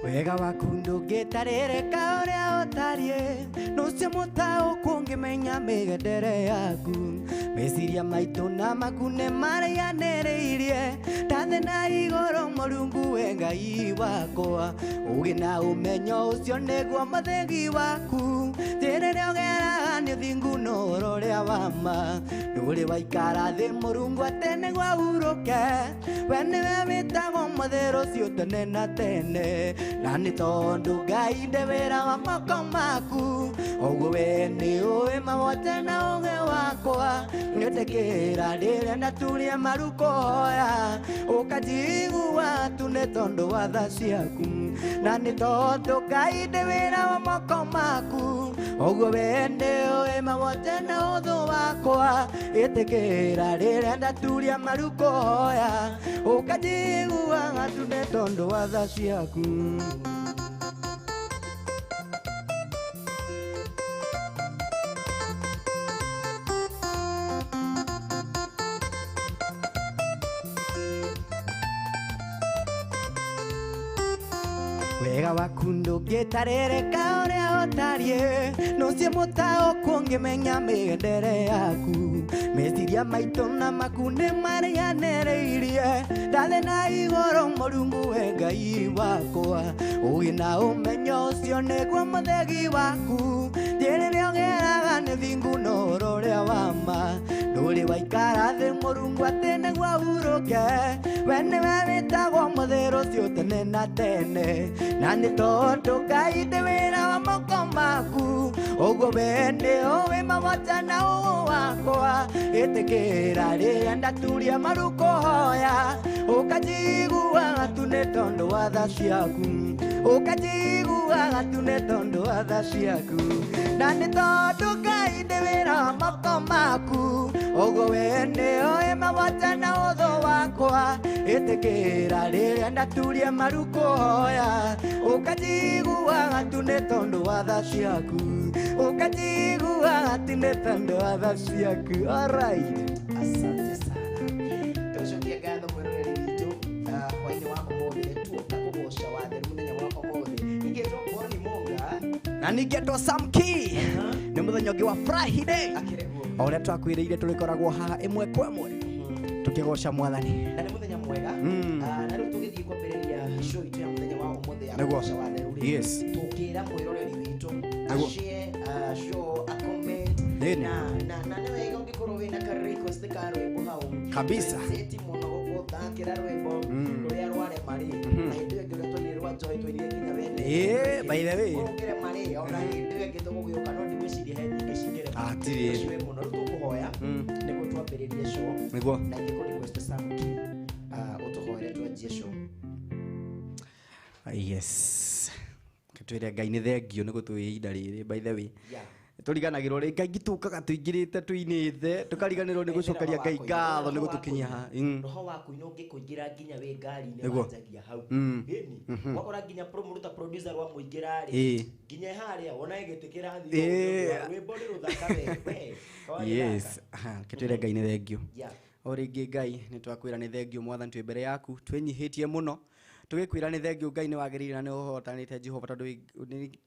wega waku ndũngĩtarĩrĩka ũrĩa ũtariĩ nũcio mũtaũkũ ũngĩmenya mĩgendere yaku meciria maitũ na maku nĩ marĩanĩrĩirie ndathĩ na igũrũ Mũrungu we Ngai wakwa ũgĩ na ũmenyo ũcio nĩguo mũthĩgi waku rĩrĩa ũgeraga nĩ ũthingu na ũhoro ũrĩa wa ma ndũrĩ waikara thĩ Mũrungu atĩ nĩguo ũhurũke we nĩwe wĩtagwo mũthĩrũ ũcio tene na tene na nĩ tondũ Ngai ndĩ wĩra wa moko maku ũguo we nĩ ũĩ mawote na ũgĩ wakwa nĩũtĩkĩra rĩrĩa ndaturia maru kũhoya ũkanjigua tu nĩ tondũ wa tha ciaku na nĩ tondũ Ngai ndĩ wĩra wa moko maku ũguo we nĩ ũĩ mawote na ũthũ wakwa ĩtĩkĩra rĩrĩa ndaturia maru kũhoya ũkanjigua tu nĩ tondũ wa tha ciaku. Wega waku ndũngĩtarĩrĩka ũrĩa ũtariĩ nũcio mũtaũkũ ũngĩmenya mĩgendere yaku meciria maitũ na maku nĩ marĩanĩrĩirie ndathĩ na igũrũ Mũrungu we Ngai wakwa ũgĩ na ũmenyo ũcio nĩguo mũthegi waku rĩrĩa ũgeraga nĩ ũthingu na ũhoro ũrĩa wa ma ndũrĩ waikara thĩ Mũrungu atĩ nĩguo ũhurũke we nĩwe wĩtagwo mũthĩrũ ũcio tene na tene na nĩ tondũ Ngai ndĩ wĩra wa moko maku ũguo we nĩ ũĩ mawote na ũgĩ wakwa ĩtĩkĩra rĩrĩa ndaturia maru kũhoya ũkanjigua tu nĩ tondũ wa tha ciaku ũkanjigua tu nĩ tondũ wa tha ciaku na nĩ tondũ Ngai ndĩ wĩra wa moko maku ũguo we nĩ ũĩ mawote na ũthũ wakwa ĩtĩkĩra rĩrĩa ndaturia maru kũhoya ũkanjigua tu nĩ tondũ wa tha ciaku ũkanjigua tu nĩ tondũ wa tha ciaku. Alright, asante sana. Tucokie ngatho mwĩroreri witũ hwainĩ wa ũmũthĩ tuokũgoca watheru mũthenya wa ũmũthĩ ingĩtwo Boni Monga na ningĩtwo Sam Key nĩ mũthenya ũngĩ wa Friday o ũrĩa twakwĩrĩire tũrĩkoragwo haha ĩmwe kwa ĩmwe tũkĩgoca Mwathani na nĩ mũthenya mwega na rĩu tũgĩthiĩ kwambĩrĩria show itũ ya mũthenya wa ũmũthĩ ya kũgoca watheru tũkĩra mwĩroreri witũ ashare show a comment na nĩ wega ũngĩkorwo wĩna ka request ka rwĩmbo hau kabisa seti mũno gũthakĩra rwĩmbo rũrĩa rwarema rĩ na hĩndĩ ĩyo ngĩrwo tũnĩ rwa Joy tũinire nginya wene by the way ũngĩre marĩ ona hĩndĩ ĩyo ngĩtũ gũgĩũka no ndigwĩciria he nyingĩ cingĩre atirĩ mũno rĩu tũkũhoya nĩguo twambĩrĩrie show nĩguo na ingĩkorwo request Sam Key ũtũhoere twanjie show. Yes, katwĩre Ngai nĩ thengio nĩ gũtũhe ihinda rĩrĩ by the way tũriganagĩrwo rĩ Ngai gĩtũkaga tũingĩrĩte tũinĩte tũkariganĩrwo nĩ gũcokeria Ngai ngatho nĩ gũtũkinyia haha roho waku no ngĩkũingĩra nginya wĩ ngari-inĩ wanjagia hau ĩni wakora nginya mũruta producer wa mũingĩra rĩ nginya harĩa wona gĩtĩkĩra thĩ rwĩmbo nĩ rũthaka we yes katwĩre Ngai nĩ thengio o rĩngĩ Ngai nĩ twakwĩra nĩ thengio Mwathani twĩ mbere yaku twenyihĩtie mũno tũgĩkwĩra nĩ thengio Ngai nĩ wagĩrĩire na nĩ ũhotanĩte Jehova tondũ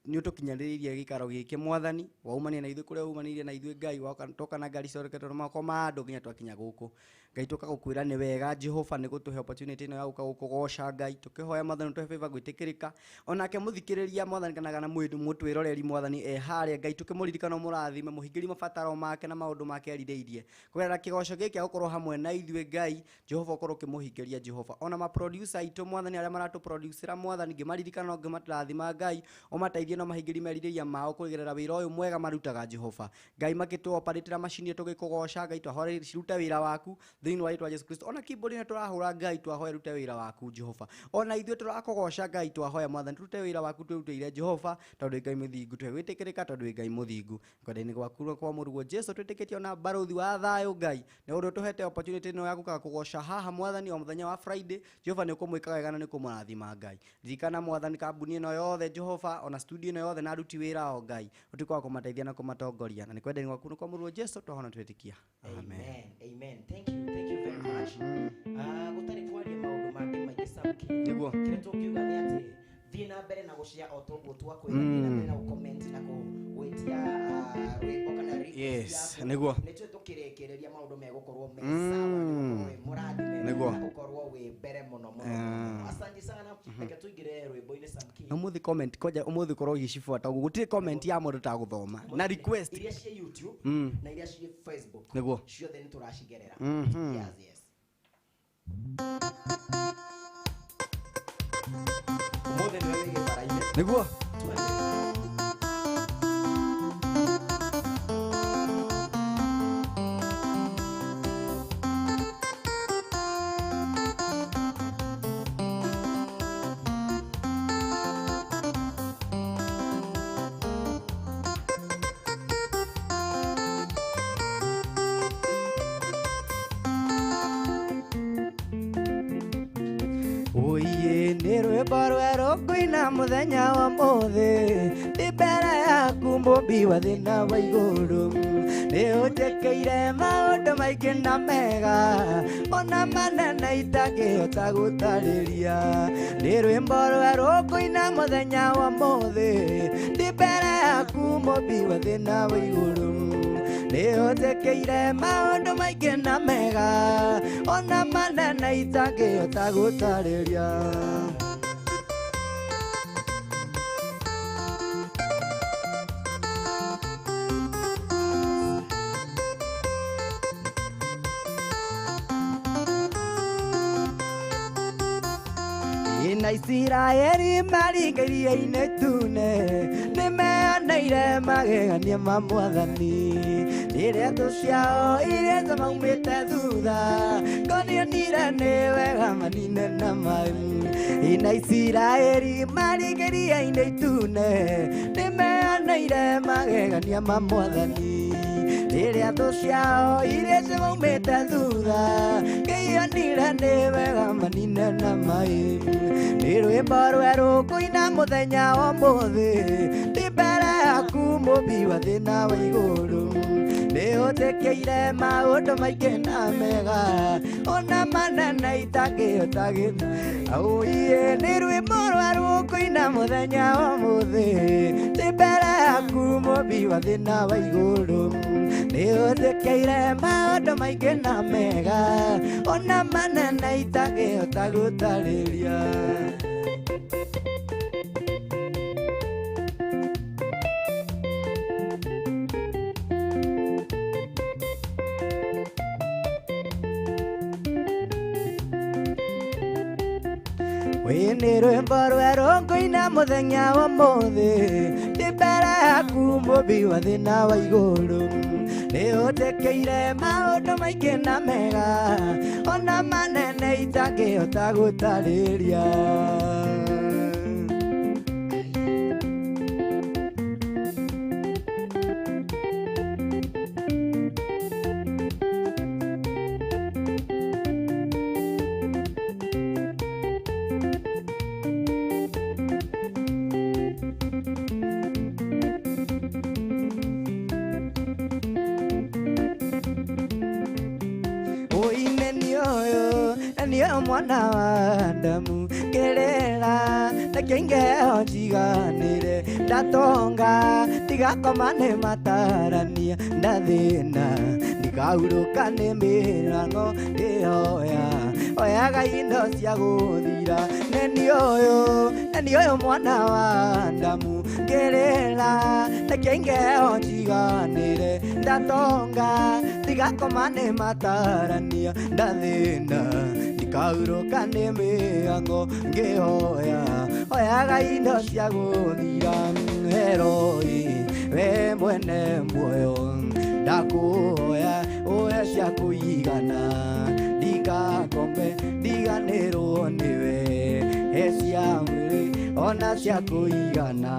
nĩ ũtũkinyanĩrĩirie gĩikaro gĩkĩ Mwathani waumania na ithuĩ kũrĩa umanirie na ithuĩ Ngai toka na ngari coreketwo na moko ma andũ nginya twakinya gũkũ Ngai tũkagũkwĩra nĩ wega Jehova nĩ gũtũhe opportunity ĩno ya gũka gũkũgoca Ngai tũkĩhoya Mwathani tũhe favor gwĩtĩkĩrĩka onake mũthikĩrĩria Mwathani kana mũtwĩroreri Mwathani harĩa Ngai tũkĩmũririkana mũrathime mũhingĩri mabataro make na maũndũ make erirĩirie kũgerera kĩgoco gĩkĩ gũkorwo hamwe na ithuĩ Ngai Jehova ũkorwo ũkĩmũhingĩria Jehova ona ma producer aitũ Mwathani arĩa maratu producera Mwathani ngĩmaririkana no ngĩmatarathima Ngai ũmateithie na mahingĩri merirĩria mao kũgerera wĩra ũyũ mwega marutaga Jehova Ngai magĩtũ operate macini tũgĩkũgoca Ngai twahoya cirute wĩra waku thĩinĩ wa rĩĩtwa Jesũ Kristo ona keyboard nĩ tũrahũra Ngai twahoya rute wĩra waku Jehova ona ithuĩ tũrakũgoca Ngai twahoya Mwathani rute wĩra waku twĩrutĩire Jehova tondũ Ngai mũthingu twĩtĩkĩrĩka tondũ Ngai mũthingu kwenda-inĩ gwaku kwa mũrugo Jesũ twĩtĩkĩtie ona barũthi wa thayũ Ngai nĩ ũndũ tũhete opportunity ĩno ya gũka kũgoca haha Mwathani o mũthenya wa Friday Jehova nĩ ũkũmwĩka wega na nĩ ũkũmũrathima Ngai ririkana Mwathani kambuni ĩno yothe Jehova ona studio ĩno yothe na aruti wĩra o Ngai ũtuĩke wa kũmateithia na kũmatongoria na nĩ kwenda-inĩ gwaku kwa mũrugo Jesũ twahona twĩtĩkia amen. Thank you very much gũtarĩ kwaria maũndũ mangĩ maingĩ Sam Key nĩguo kĩrĩa tũkiuga nĩ atĩ thiĩ na mbere na gucia otogo twakwira na comment na gwitia rwimbo kana yes niguo nitwe tukirekereria maundu megukorwo me sawa murathime niguo gukorwo wi mbere muno muno asante sana reke tuingire rwimbo-ini Samki umuthi comment koja umuthi korwo gicifuata gutire comment ya mundu ta guthoma na request iria cia YouTube na iria cia Facebook niguo ciothe ni turacigerera yes umuthi ni wewe gibaraine niguo Barwero kuina muthenya wa mothe ndibere yaku mumbi wa thina wa iguru ni ujekeire maundu maingi na mega ona manene itangihota gutariria ni rwimbo rweru kuina muthenya wa mothe ndibere yaku mumbi wa thina wa iguru ni ujekeire maundu maingi na mega ona manene itangihota gutariria na Isiraeli maringirie-inĩ tune nĩmeaneire magegania ma Mwathani rĩrĩa thũ ciao iria maumĩte thutha konionire nĩ wega manine na mai na Isiraeli maringirie-inĩ tune nĩmeaneire magegania ma Mwathani rĩrĩa thũ ciao iria maumĩte thutha konionire nĩ wega manine na mai ni rwimbo rweru kuina muthenya wa muthi ndi mbere yaku mumbi wa thina wa iguru ni utekeire maundu maingi na mega ona manene itangihota auiye ni rwimbo rweru kuina muthenya wa muthi ndi mbere yaku mumbi wa thina wa iguru ni utekeire maundu maingi na mega ona manene itangihota gutariria ni rwimbo rweru kuina muthenya wa muthi ndi mbere yaku mumbi wa thina wa iguru ni utekeire maundu maingi na mega ona manene itangihota gutariria mwana wa ndamu gerera nakengeo jiganire ndatonga tigakomane matarania ndathina ndikauruka ni mirango ndihoya oyaga indo cia guthira neni uyu mwana wa ndamu gerera nakengeo jiganire ndatonga tigakomane matarania ndathina ndikauruka ni mirango ngihoya oyaga indo cia guthira heroi we mwene muoyo ndakuhoya oya cia kuigana ndikakome ndiganirwo niwe cia mwiri ona cia kuigana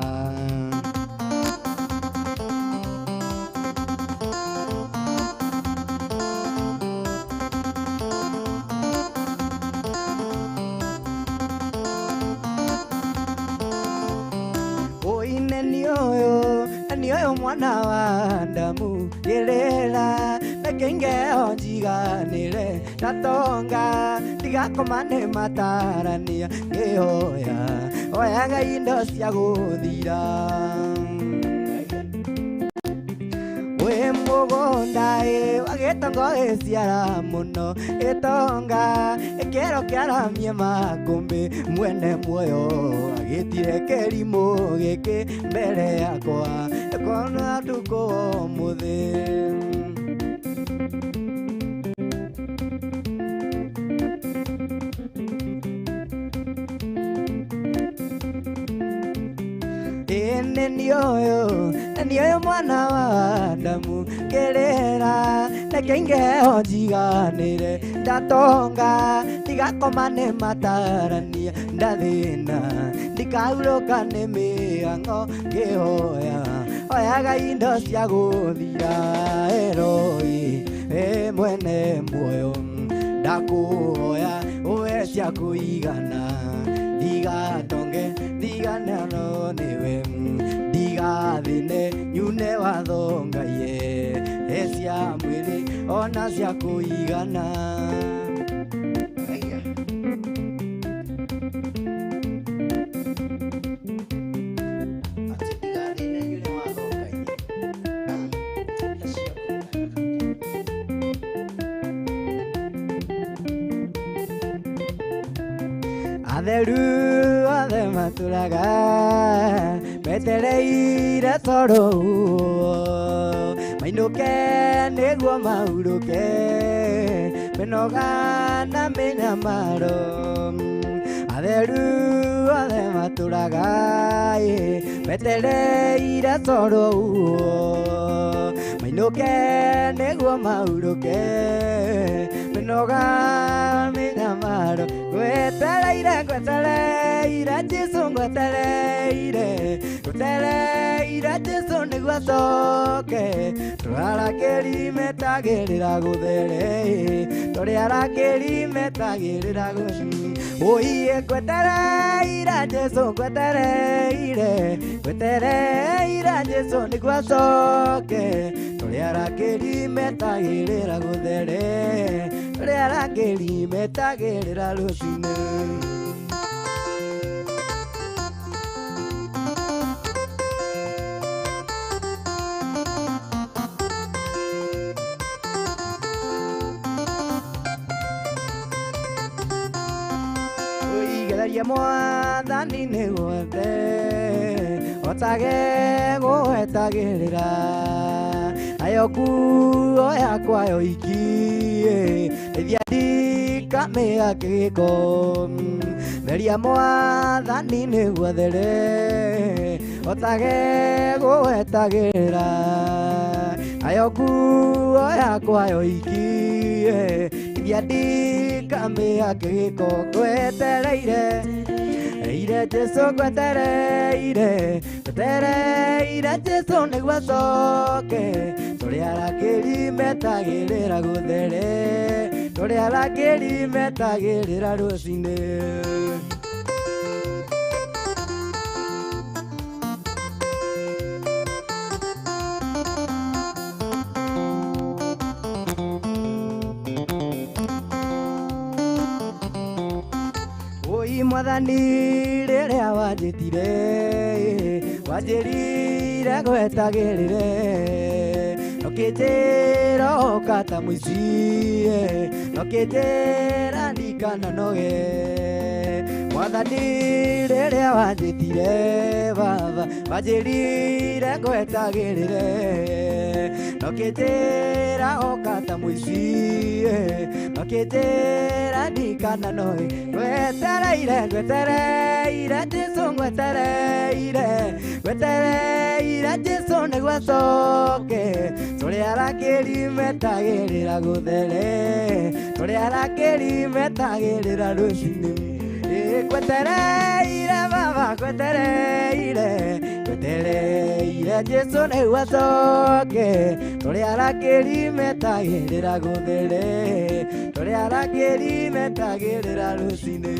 ni uyu mwana wa ndamu gerera kenge onjiganire natonga ndigakomane matarania ngihoya oyaga indo cia guthira we mugunda wagitongo iciara muno itonga ikero kiaramie makumbi mwene muoyo agitire kerimu giki mbere yakwa ikona nduko muthi Nioyo mwana wa Adamu gerera nekenge onjiganire ndatonga ndigakomane matarania ndathina ndikauruka nĩ mĩhang'o ngĩhoya oyaga indo cia gũthira Eloi mwene muoyo ndakuhoya uwe cia kũigana ndigatonge ndiganano niwe ndigathine nyune watho Ngai cia mwĩrĩ ona cia kũigana atheru othe matũraga metereire toro mainũke nĩguo mahurũke mĩnoga na mĩnyamaro atheru othe matũraga metereire toro mainũke nĩguo mahurũke mĩnoga mĩnyamaro ngwetereire Jesũ ngwetereire Jesũ nĩguo acoke tũrarakĩri metagĩrĩra gũthere tũrĩarakĩri metagĩrĩra gũthere oiye ngwetereire Jesũ ngwetereire Jesũ nĩguo acoke tũrĩarakĩri metagĩrĩra gũthere tũrĩarakĩri metagĩrĩra rũcinĩ Gereria mwathani nĩguothe otage gwetagĩrĩra nayo nguo yakwa yoiki ithia ndikamĩha kĩgĩko geria mwathani nĩguothere otage gwetagĩrĩra nayo nguo yakwa yoiki ithia ndikamĩha kĩgĩko ngwetereire Jesũ ngwetereire Jesũ nĩguo acoke tũrĩarakĩri metagĩrĩra gũthere tũrĩarakĩri metagĩrĩra rũcinĩ mwathani rĩrĩa wanjĩrire gwetagĩrĩre nokĩnjĩra oka ta mũici nokĩnjĩra ndikananoge mwathani rĩrĩa wanjĩtire baba wanjĩrire gwetagĩrĩre nokĩnjĩra oka ta mũici nokĩnjĩra ndikananoge ngwetereire Jesũ ngwetereire Jesũ nĩguo acoke tũrĩarakĩri metagĩrĩra gũthere tũrĩarakĩri metagĩrĩra rũcinĩ ngwetereire baba ngwetereire Jesũ nĩguo acoke tũrĩarakĩri metagĩrĩra gũthere tũrĩarakĩri metagĩrĩra rũcinĩ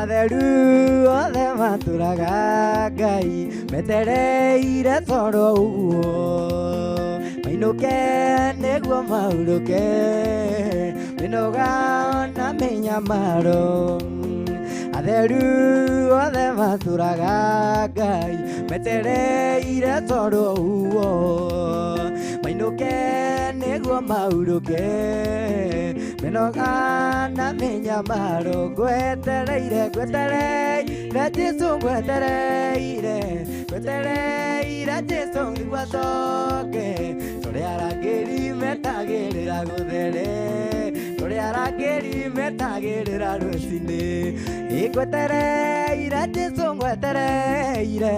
atheru othe matũraga Ngai metereire toro ũguo mainũke nĩguo mahurũke mĩnoga na mĩnyamaro atheru othe matũraga Ngai metereire toro ũguo mainũke nĩguo mahurũke mĩnoga na mĩnyamaro ngwetereire Jesũ ngwetereire Jesũ nĩguo acoke tũrĩa arangĩri metagĩrĩra gũthere tũrĩa arangĩri metagĩrĩra rũcinĩ ngwetereire Jesũ ngwetereire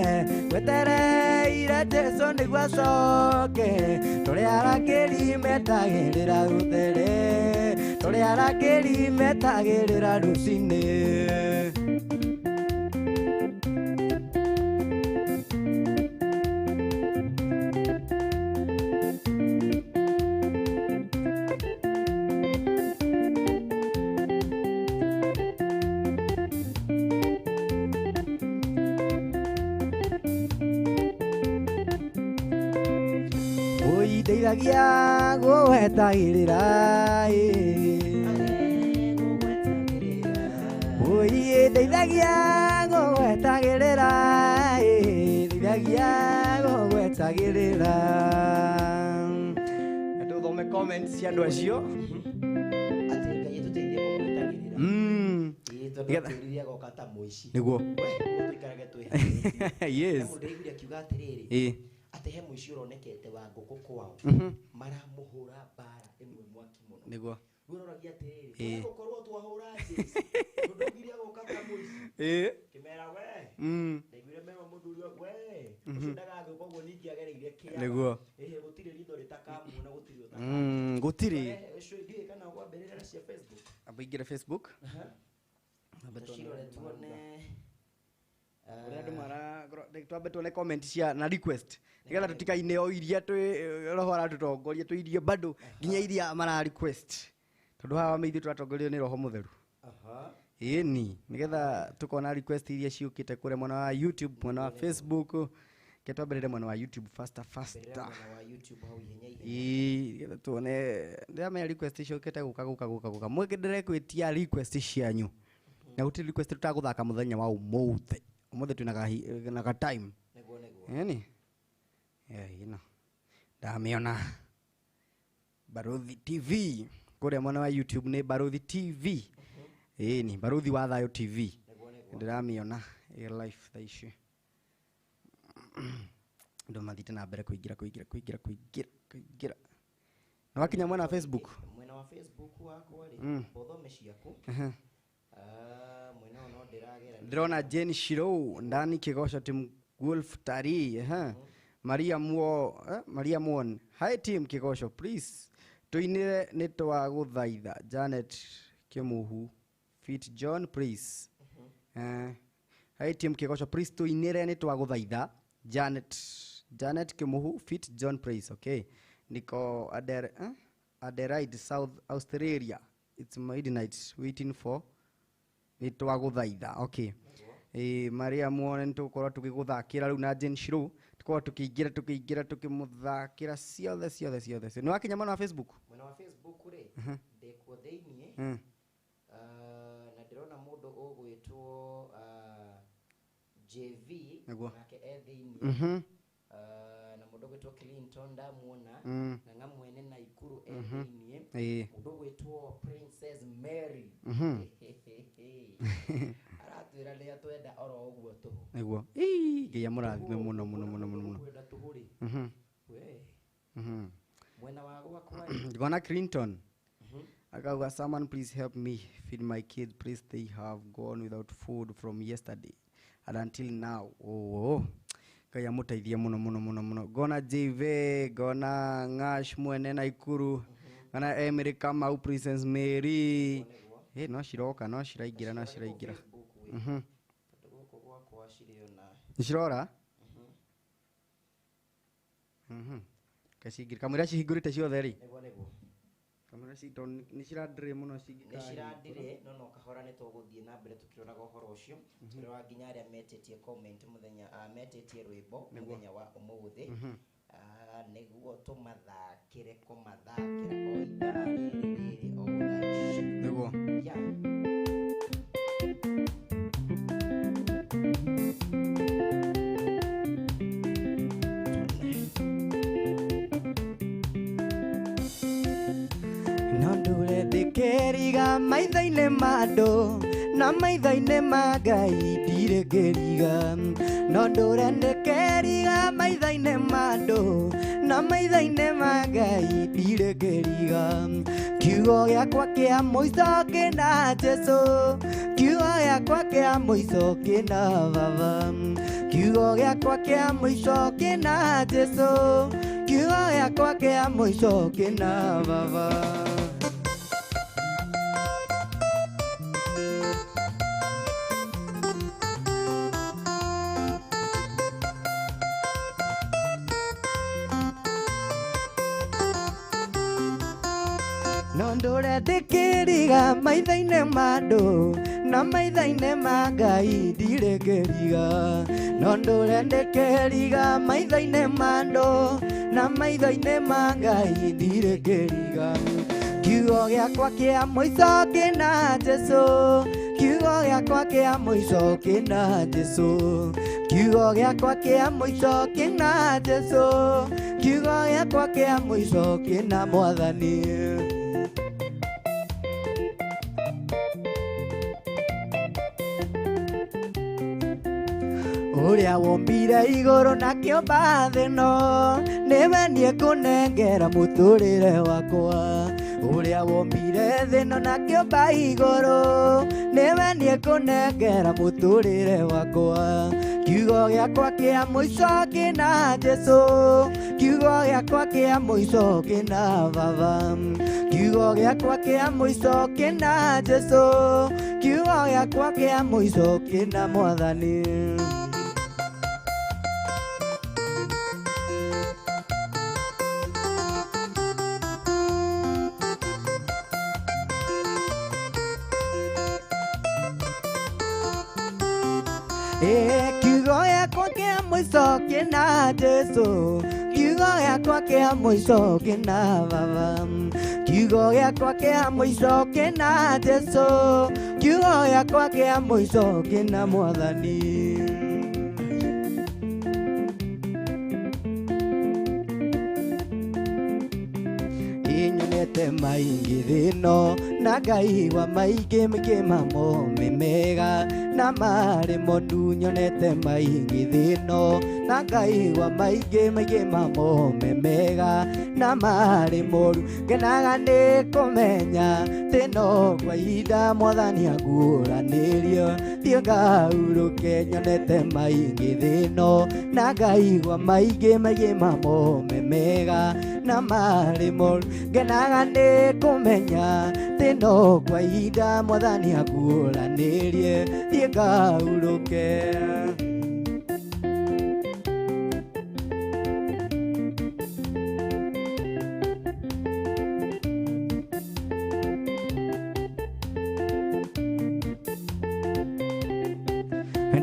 Jesũ nĩguo acoke tũrĩa arangĩri metagĩrĩra gũthere tũrĩa arangĩri metagĩrĩra rũcinĩ ndeithagia gũwetagĩrĩra ndeithagia gũwetagĩrĩra tũthome comments cia andũ acio nĩguo yes ate he muici uronekete wa ngũkũ kwao maramuhura bara imwe mwaki muno niguo uroragia atiriri gukorwo twahura Jesũ ndũgiria gũka ta muici kimera we ndaiguire mema mũthuri we ucindaga ngũkũ guo ningi agereire kia niguo gũtirĩ ritho rĩtakamuona gũtirĩ gũtirĩ ũcio ndiĩ kana gwambĩrĩra cia Facebook abaingĩre Facebook tũcirore tuone twambe tuone comment cia na request nigetha tutikaine o iria roho aratutongoria tuirie bado nginya iria mara request tondu hawa meithio turatongorio ni roho mutheru ni nigetha tukona request iria ciukite kure mwena wa YouTube mwena wa Facebook ketwambirire mwena wa YouTube faster nigetha tuone ndamenya request ciukite guka mwikindire kwitia request cianyu na gutiri request tutaguthaka muthenya wa umuthe umuthe tunaga time yani ino ndamiona Baruthi TV kule mwana wa YouTube ni Baruthi TV ni Baruthi wa Thayo TV ndamiona live thaici ndo mathite na mbere kuingira na wakinya mwena wa Facebook wako ri bothome ciaku mwena no ndiragera ndrona Jane Shiro ndani Kigosho team Wolf Tari Maria Muon hi team Kigosho please tuinire nitwa guthaitha Janet Kimuhu Fit John please hi team Kigosho please tuinire nitwa guthaitha Janet Kimuhu Fit John please okay niko Adelaide South Australia it's midnight waiting for nitwa guthaitha okay Maria Muone ntukorwo tukiguthakira riu na Jane Shiro tukorwo tukiingira tukimuthakira ciothe ni wakinya mwena wa Facebook ri ndikuo theinie na ndirona mundu ugwitwo JV nake theinie na mundu ugwitwo Clinton ndamuona na ngamwene na ikuru theinie mundu ugwitwo Princess Mary aratwira ria twenda oro uguo tu niguo ngiya murathime muno kwenda tuhuri we mwena wa gwakwa gona Clinton akauga someone please help me feed my kids please they have gone without food from yesterday and until now kaya mutaithia muno gona JV gona Ngash mwene na ikuru gona Emery Kamau Princess Mary no ciraingira nishirora kacingiri kamwira cihingurite ciothe ri kamera cito nĩ ciradire mũno ciradire no kahora nĩ tũgũthiĩ na mbere tũkĩroraga ũhoro ũcio tũkĩroraga nginya arĩa metĩtie comment mũthenya metĩtie rwĩmbo mũthenya wa ũmũthĩ nĩguo tũmathakĩre kũmathakĩra o ithaa rĩrĩ o thaa ici nĩguo Keriga maithainĩ ma andũ na maithainĩ ma Ngai ndirĩ ngĩriga no ndũrende keriga maithainĩ ma andũ na maithainĩ ma Ngai ndirĩ ngĩriga kiugo gĩakwa kĩa mũico kĩna Jesũ kiugo gĩakwa kĩa mũico kĩna Baba kiugo gĩakwa kĩa mũico kĩna Jesũ kiugo gĩakwa kĩa mũico kĩna Baba ndũrendĩkĩriga maithainĩ ma andũ na maithainĩ ma Ngai ndirĩ ngĩriga no ndũrendĩkĩriga maithainĩ ma andũ na maithainĩ ma Ngai ndirĩ ngĩriga kiugo gĩakwa kĩa mũico kĩna Jesũ kiugo gĩakwa kĩa mũico kĩna Jesũ kiugo gĩakwa kĩa mũico kĩna Jesũ kiugo gĩakwa kĩa mũico kĩna Mwathani Ũrĩa wombire igũrũ na kĩũmba thĩ ĩno nĩwe niĩ ngũnengera mũtũrĩre wakwa Ũrĩa wombire thĩ ĩno na kĩũmba igũrũ nĩwe niĩ ngũnengera mũtũrĩre wakwa kiugo gĩakwa kĩa mũico kĩna Jesũ kiugo gĩakwa kĩa mũico kĩna Baba kiugo gĩakwa kĩa mũico kĩna Jesũ kiugo gĩakwa kĩa mũico kĩna Mwathani kiugo gĩakwa kĩa mũico kĩna Jesũ kiugo gĩakwa kĩa mũico kĩna Baba kiugo gĩakwa kĩa mũico kĩna Jesũ kiugo gĩakwa kĩa mũico kĩna Mwathani inyonete maingĩ thĩ ĩno na Ngai wa maingĩ mamo mega na marĩ moru nyonete maingĩ thĩ ĩno na Ngai wa maingĩ mamo mega na marĩ moru ngenaga nĩ kũmenya tĩno kwa ihinda Mwathani aguũranĩrio thiĩ ngaurũke nyonete maingĩ thĩ ĩno na Ngai wa maingĩ mamo mega na marĩ moru ngenaga nĩ kũmenya tĩno kwa ihinda Mwathani aguũranĩrie thiĩ ngaurũke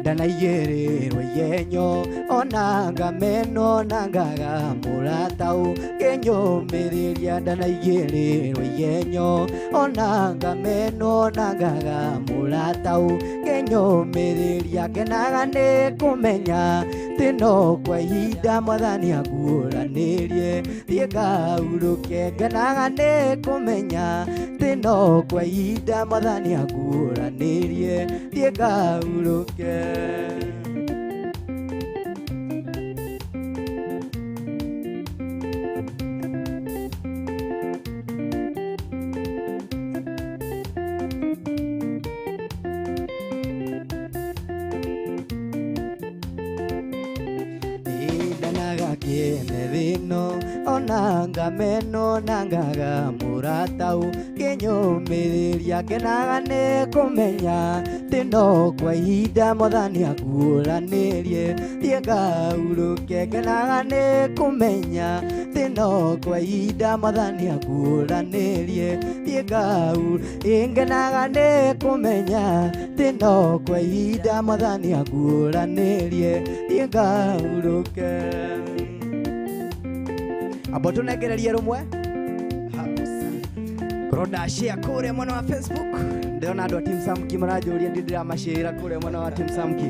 ndanaigĩrĩrwo igenyo ona ngameno na ngagamũra tau ngĩnyũmĩrĩria ndanaigĩrĩrwo igenyo ona ngameno na ngagamũra tau ngĩnyũmĩrĩria ngenaga nĩ kũmenya tĩno kwa ihinda Mwathani aguũranĩrie thiĩ ngaurũke ngenaga nĩ kũmenya tĩno kwa ihinda Mwathani aguũranĩrie thiĩ ngaurũke meno onanga meno nangaga muratau kinyumiria kenaga ni kumenya tino kwa ihinda Mwathani akuuranirie thie ngauruke kenaga ni kumenya tino kwa ihinda Mwathani akuuranirie thie ingenaga ni kumenya tino kwa ihinda Mwathani akuuranirie thie ngauruke. Abo tunegererie rumwe Roda share kure mwana wa Facebook. Ndio ando Team Samki marajuria ndira mashira kure mwana wa Team Samki.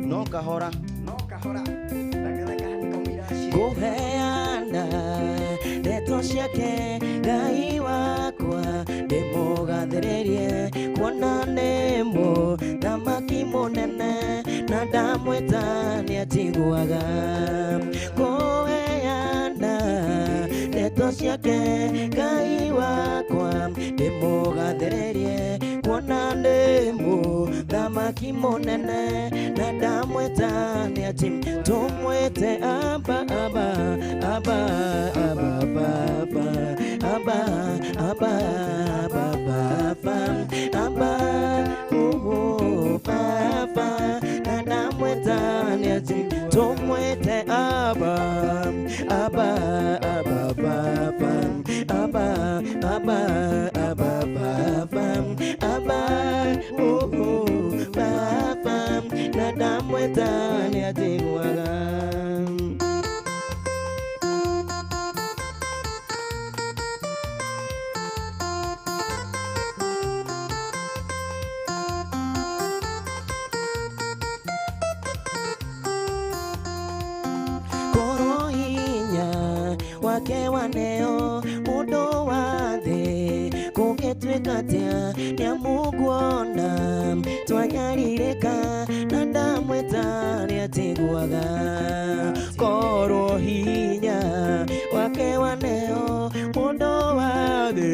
No kahora kuheana ndeto ciake Ngai wakwa ndimugathĩrĩrie kuona nĩ mũthamaki mũnene na ndamwĩta nĩatiguaga kuheana ndeto ciake Ngai wakwa ndimugathĩrĩrie kuona nĩ mũthamaki mũnene na ndamwĩta nĩati tumwĩte aba aba aba aba aba aba aba aba aba na ndamwĩta nĩati tumwĩte aba aba aba aba aba na ndamwĩta nĩatiguaga. Korwo hinya wake waneo mũndũ wa thĩ kũngĩtuĩka atĩa nĩamuguona twanyarirĩka na ndamwĩta nĩatiguaga. Korwo hinya wake waneo mũndũ wa thĩ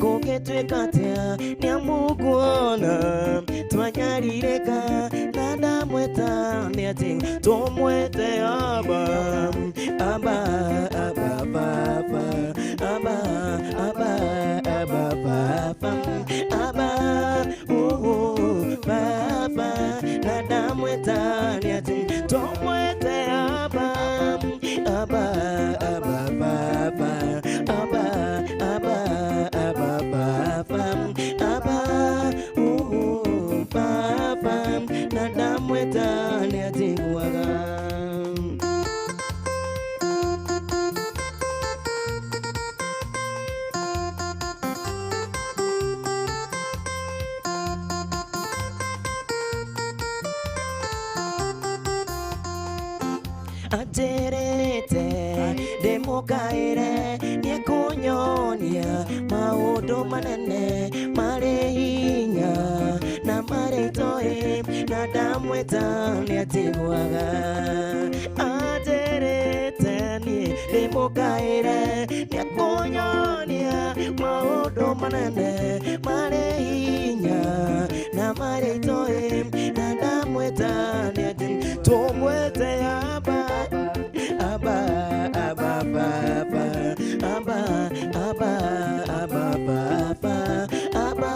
kũngĩtuĩka atĩa nĩamuguona twanyarirĩka na ndamwĩta nĩatiguaga. Tumwĩte aba aba aba aba aba aba aba na ndamwĩta nĩati tumwĩte aba aba aba aba aba aba na ndamwĩta nĩatiguaga. Aterete demokaire nĩekunyonia maũndũ manene marĩ hinya na marĩ itoĩ na ndamwĩta nĩatiguaga. Aterete niĩ demokaire nĩekunyonia maũndũ manene marĩ hinya na marĩ itoĩ na ndamwĩta nĩatiguaga. Tumwĩte aba aba aba aba aba aba aba aba aba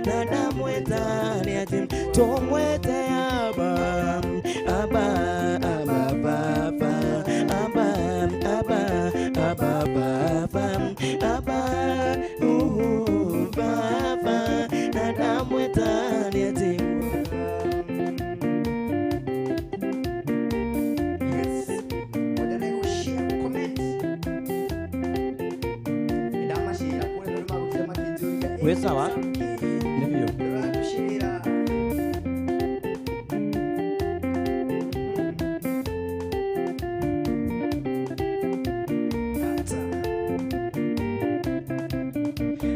na ndamwĩta nĩati tumwĩte aba aba aba aba aba aba aba na ndamwĩta nĩati. Sawa ndivyo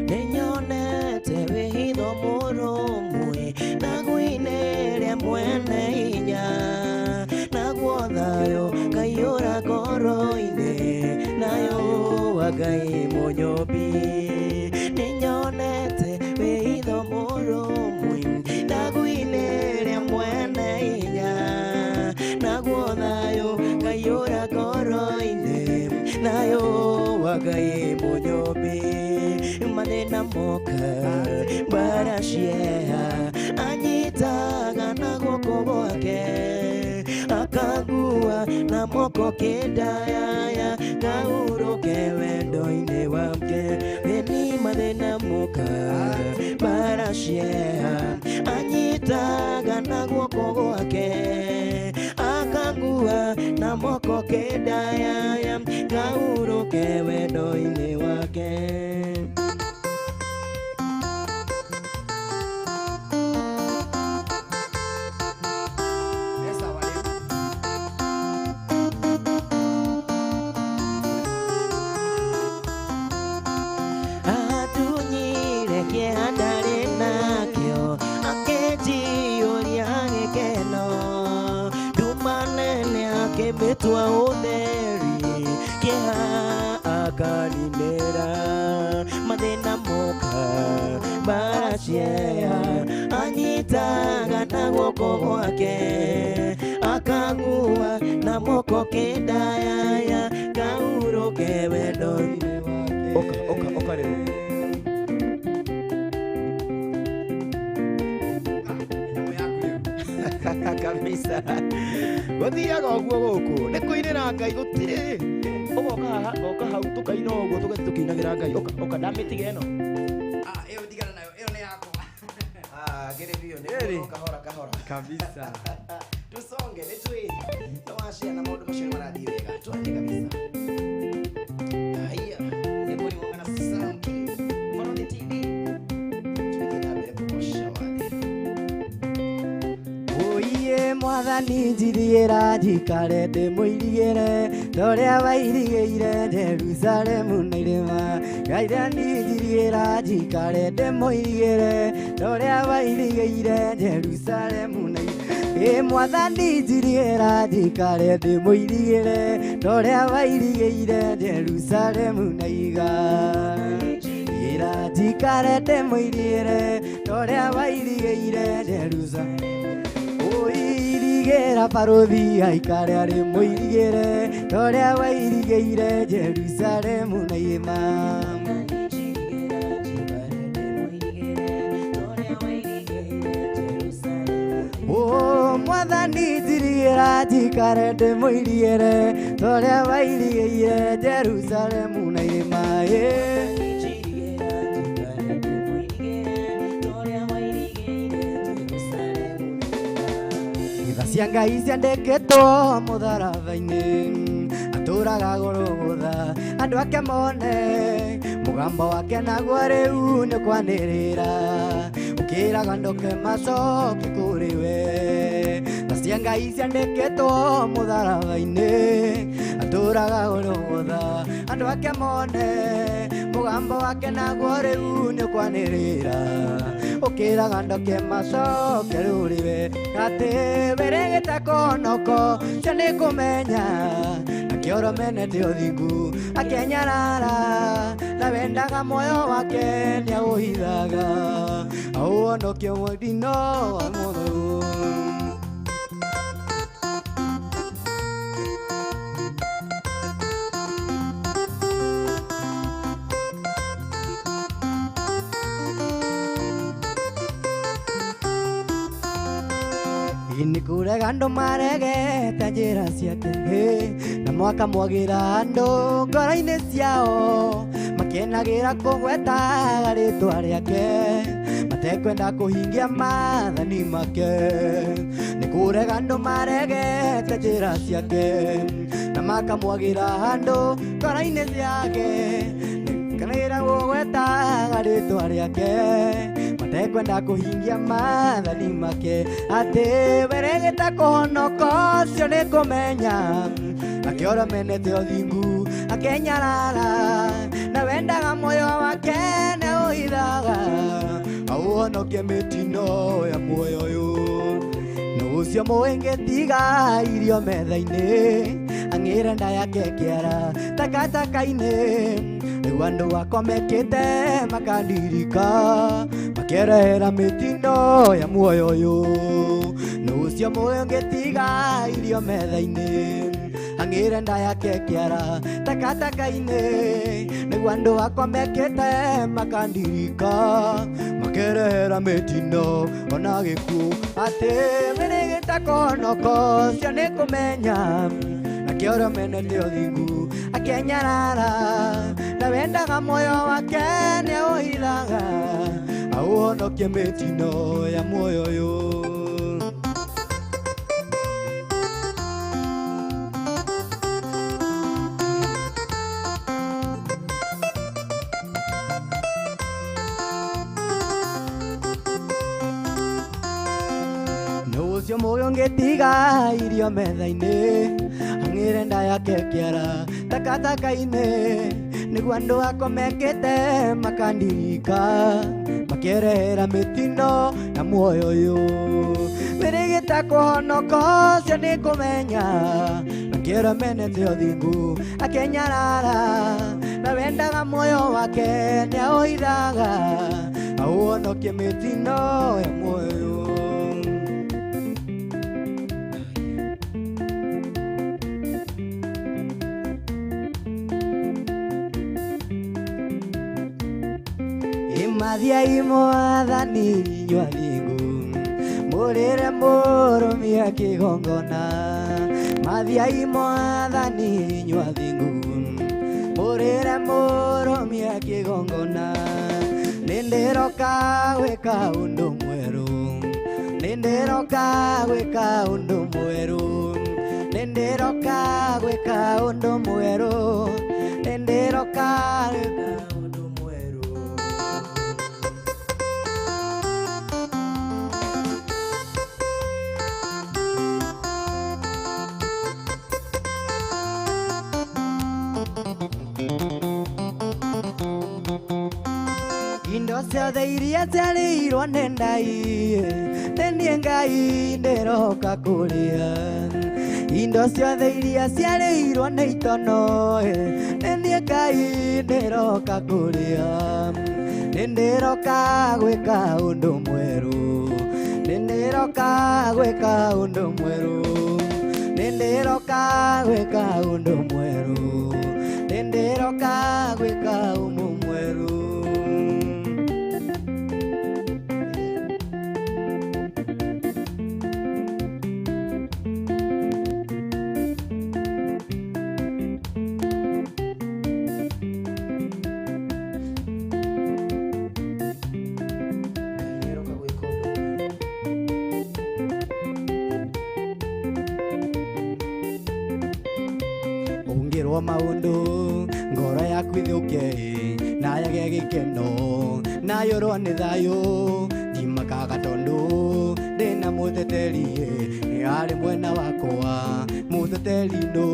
ninyonete wĩhitho mũrũmwe na gwĩneria wĩthuurĩre mwene hinya naguo thayũ Ngai ũrakoro-inĩ nayo wa Ngai mũnyũmbi nĩnyonete wĩitho mũrũmu ndaguinĩre mwene hinya naguo thayũ Ngai ũrakoro-inĩ nayo wa Ngai mũnyũmbi mathĩna moka mbara cieha anyitaga na guoko gwake akagua na moko kĩndayaya ngaurũke wendo-inĩ wake thĩni mathĩna moka mbara cieha anyitaga na guoko gwake akagua na moko kĩndayaya ngaurũke wendo-inĩ wake. Tua utheri kĩha akaninĩra mathĩna moka mbara cieha anyitaga na guoko gwake akagua na moko kĩndayaya ngaurũke wendo-inĩ wake. Oka rĩu kabisa guthiaga ũguo gũkũ nĩ kũinĩra Ngai gũtirĩ ũgoka hau tũkaina ũguo tũgathiĩ tũkĩinagĩra Ngai oka ndamĩtiga ĩno ĩyo ndigana nayo ĩyo nĩ yakwa gĩrĩ biũ nĩ kahora kabisa tusonge nĩ twĩri tũwashia na maũndũ macio marathiĩ wega twathiĩ kabisa haya nĩ kũrĩ mwana Sanki Morothi TV twĩthiĩ na mbere kũgosha wathe Mwathani njirigĩra njikare ndĩmũirigĩre torĩa wairigĩire Jerusalemu na irĩma Mwathani njirigĩra njikare ndĩmũirigĩre torĩa wairigĩire Jerusalemu na irĩma Mwathani njirigĩra njikare ndĩmũirigĩre torĩa wairigĩire Jerusalemu na iga njikare ndĩmũirigĩre torĩa wairigĩire Jerusalemu irigĩra barũthi aikare arĩ mũirigĩre torĩa wairigĩire Jerusalemu na irĩma Mwathani njirigĩra njikare ndĩmũirigĩre torĩa wairigĩire Jerusalemu na irĩma cia Ngai ciandĩkĩtwo mũtharaba-inĩ atũraga Golgotha andũ ake mone mũgambo wake naguo rĩu nĩ kwanĩrĩra ũkĩraga ndoke macoke kũrĩ we tha cia Ngai ciandĩkĩtwo mũtharaba-inĩ atũraga Golgotha andũ ake mone mũgambo wake naguo rĩu nĩ kwanĩrĩra ũkĩraga ndoke macoke rũrĩ we atĩ wĩrĩgĩte kũnoko cio nĩ kũmenya akĩoro menete ũthingu akĩenyarara na wendaga muoyo wake nĩ aũhithaga aũhonokie mũthino wa mũthũũ Nĩ kũrega andũ maregete njĩra ciake na makamwagĩra andũ ngoro-inĩ ciao makenagĩra kũgwetaga rĩtwa rĩake matekwenda kũhingia maathani make nĩ kũrega andũ maregete njĩra ciake na makamwagĩra andũ ngoro-inĩ ciake makenagĩra kũgwetaga rĩtwa rĩake matekwenda kũhingia maathani make atĩ wĩrĩgĩte kũhonoka ũcio nĩ kũmenya akĩoro menete ũthingu akenyarara na wendaga muoyo wake nĩ ũhithaga aũhonokie mĩtino ya muoyo ũyũ ucio mwenge tiga irio metha-inĩ ang'ĩre nda yake kĩara takataka-inĩ rĩu andũ akwa mekĩte makandirika makerehera mĩtino ya muoyo ũyũ nũ ũcio mwenge tiga irio metha-inĩ ang'ĩre nda yake kĩara takataka-inĩ nĩguo andũ akwa mekĩte makandirika makerehera mĩtino ona gĩkuũ atĩ mĩrĩgĩta kũhonoka ũcio nĩ kũmenya nakĩoro menete ũthingu akenyarara na wendaga muoyo wake nĩ ũhithaga aũhonokie mĩtino ya muoyo ũyũ ucio mwenge tiga irio metha-inĩ ang'ĩre nda yake kĩara takataka-inĩ nĩguo andũ akwa mekĩte makandirika makerehera mĩtino na muoyo ũyũ mĩrĩgĩta kũhonoka ũcio nĩ kũmenya nakĩoro menete ũthingu akenyarara na wendaga muoyo wake nĩ aũhithaga aũhonokie mĩtino ya muoyo ũyũ mathiai mwathani inyuĩ athingu mũrĩre mũrũmie kĩgongona mathiai mwathani inyuĩ athingu mũrĩre mũrũmie kĩgongona nĩndĩroka gwĩka ũndũ mwerũ nĩndĩroka gwĩka ũndũ mwerũ nĩndĩroka gwĩka ũndũ mwerũ nĩndĩroka gwĩka indo ciothe iria ciarĩirwo nĩ Ngai nĩ niĩ Ngai ndĩroka kũrĩa indo ciothe iria ciarĩirwo nĩ itono nĩ niĩ Ngai ndĩroka kũrĩa nĩndĩroka gwĩka ũndũ mwerũ nĩndĩroka gwĩka ũndũ mwerũ nĩndĩroka gwĩka ũndũ mwerũ nĩndĩroka gwĩka ũndũ mwerũ ungĩrwo maũndũ ngoro yaku ĩthũke na yage gĩkeno na yũrwo nĩ thayũ ndimakaga tondũ ndĩna mũteteri nĩ arĩ mwena wakwa mũteteri no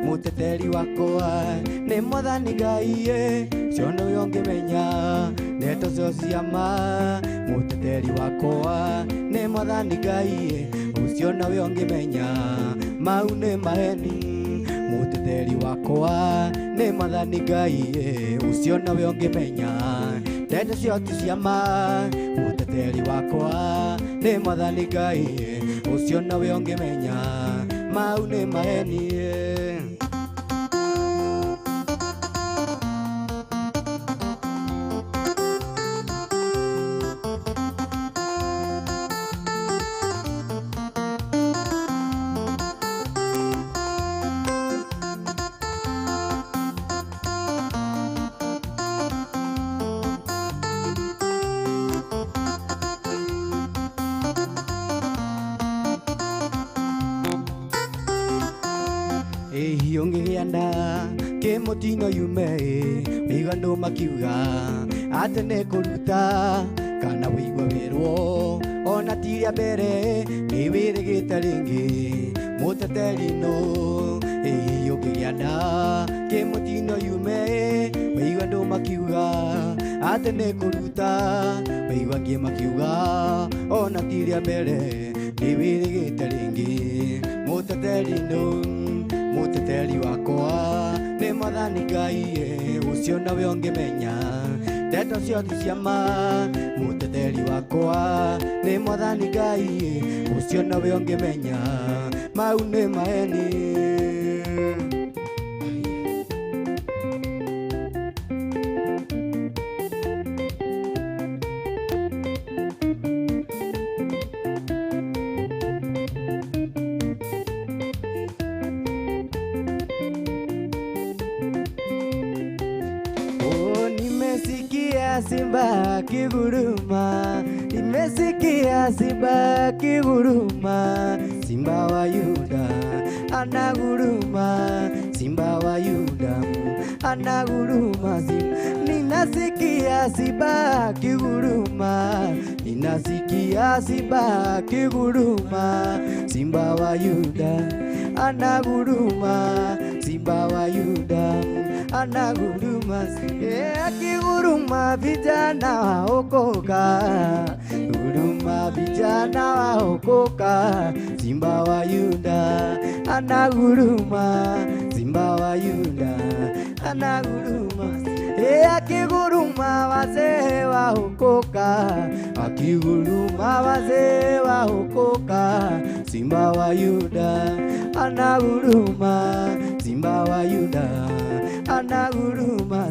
mũteteri wakwa nĩ mwathani Ngai ũcio nĩwe ũngĩmenya ndeto cio cia ma mũteteri wakwa nĩ mwathani Ngai ũcio nĩwe ũngĩmenya mau nĩ maheni mũteteri wakwa nĩ mwathani Ngai ũcio nĩwe ũngĩmenya ndeto cio ti cia ma mũteteri wakwa nĩ mwathani Ngai ũcio nĩwe ũngĩmenya mau nĩ maheni ũngĩgĩa nda kĩmũtino yume wĩigua andũ makiuga atĩ nĩ kũruta kana wĩigua wĩrwo ona ti rĩa mbere nĩ wĩrĩgĩte rĩngĩ mũteteri no ũngĩgĩa nda kĩmũtino yume wĩigua andũ makiuga atĩ nĩ kũruta wĩigua angĩ makiuga ona ti rĩa mbere nĩwĩrĩgĩte rĩngĩ mũteteri no mũteteri wakwa nĩ Mwathani Ngai ũcio nawe ũngĩmenya ndeto ciothe cia ma mũteteri wakwa nĩ Mwathani Ngai ũcio nawe ũngĩmenya mau nĩ maeni. Simba kiguruma, nimesikia simba kiguruma, simba wa Yuda anaguruma, simba wa Yuda anaguruma, ninasikia simba kiguruma, ninasikia simba kiguruma, simba wa Yuda anaguruma, simba wa Yuda anaguruma, akiguruma vijana waokoka, guruma vijana waokoka, simba wa Yuda anaguruma, simba wa Yuda anaguruma, akiguruma wazee waokoka, akiguruma wazee waokoka, simba wa Yuda anaguruma, simba wa Yuda anaguruma,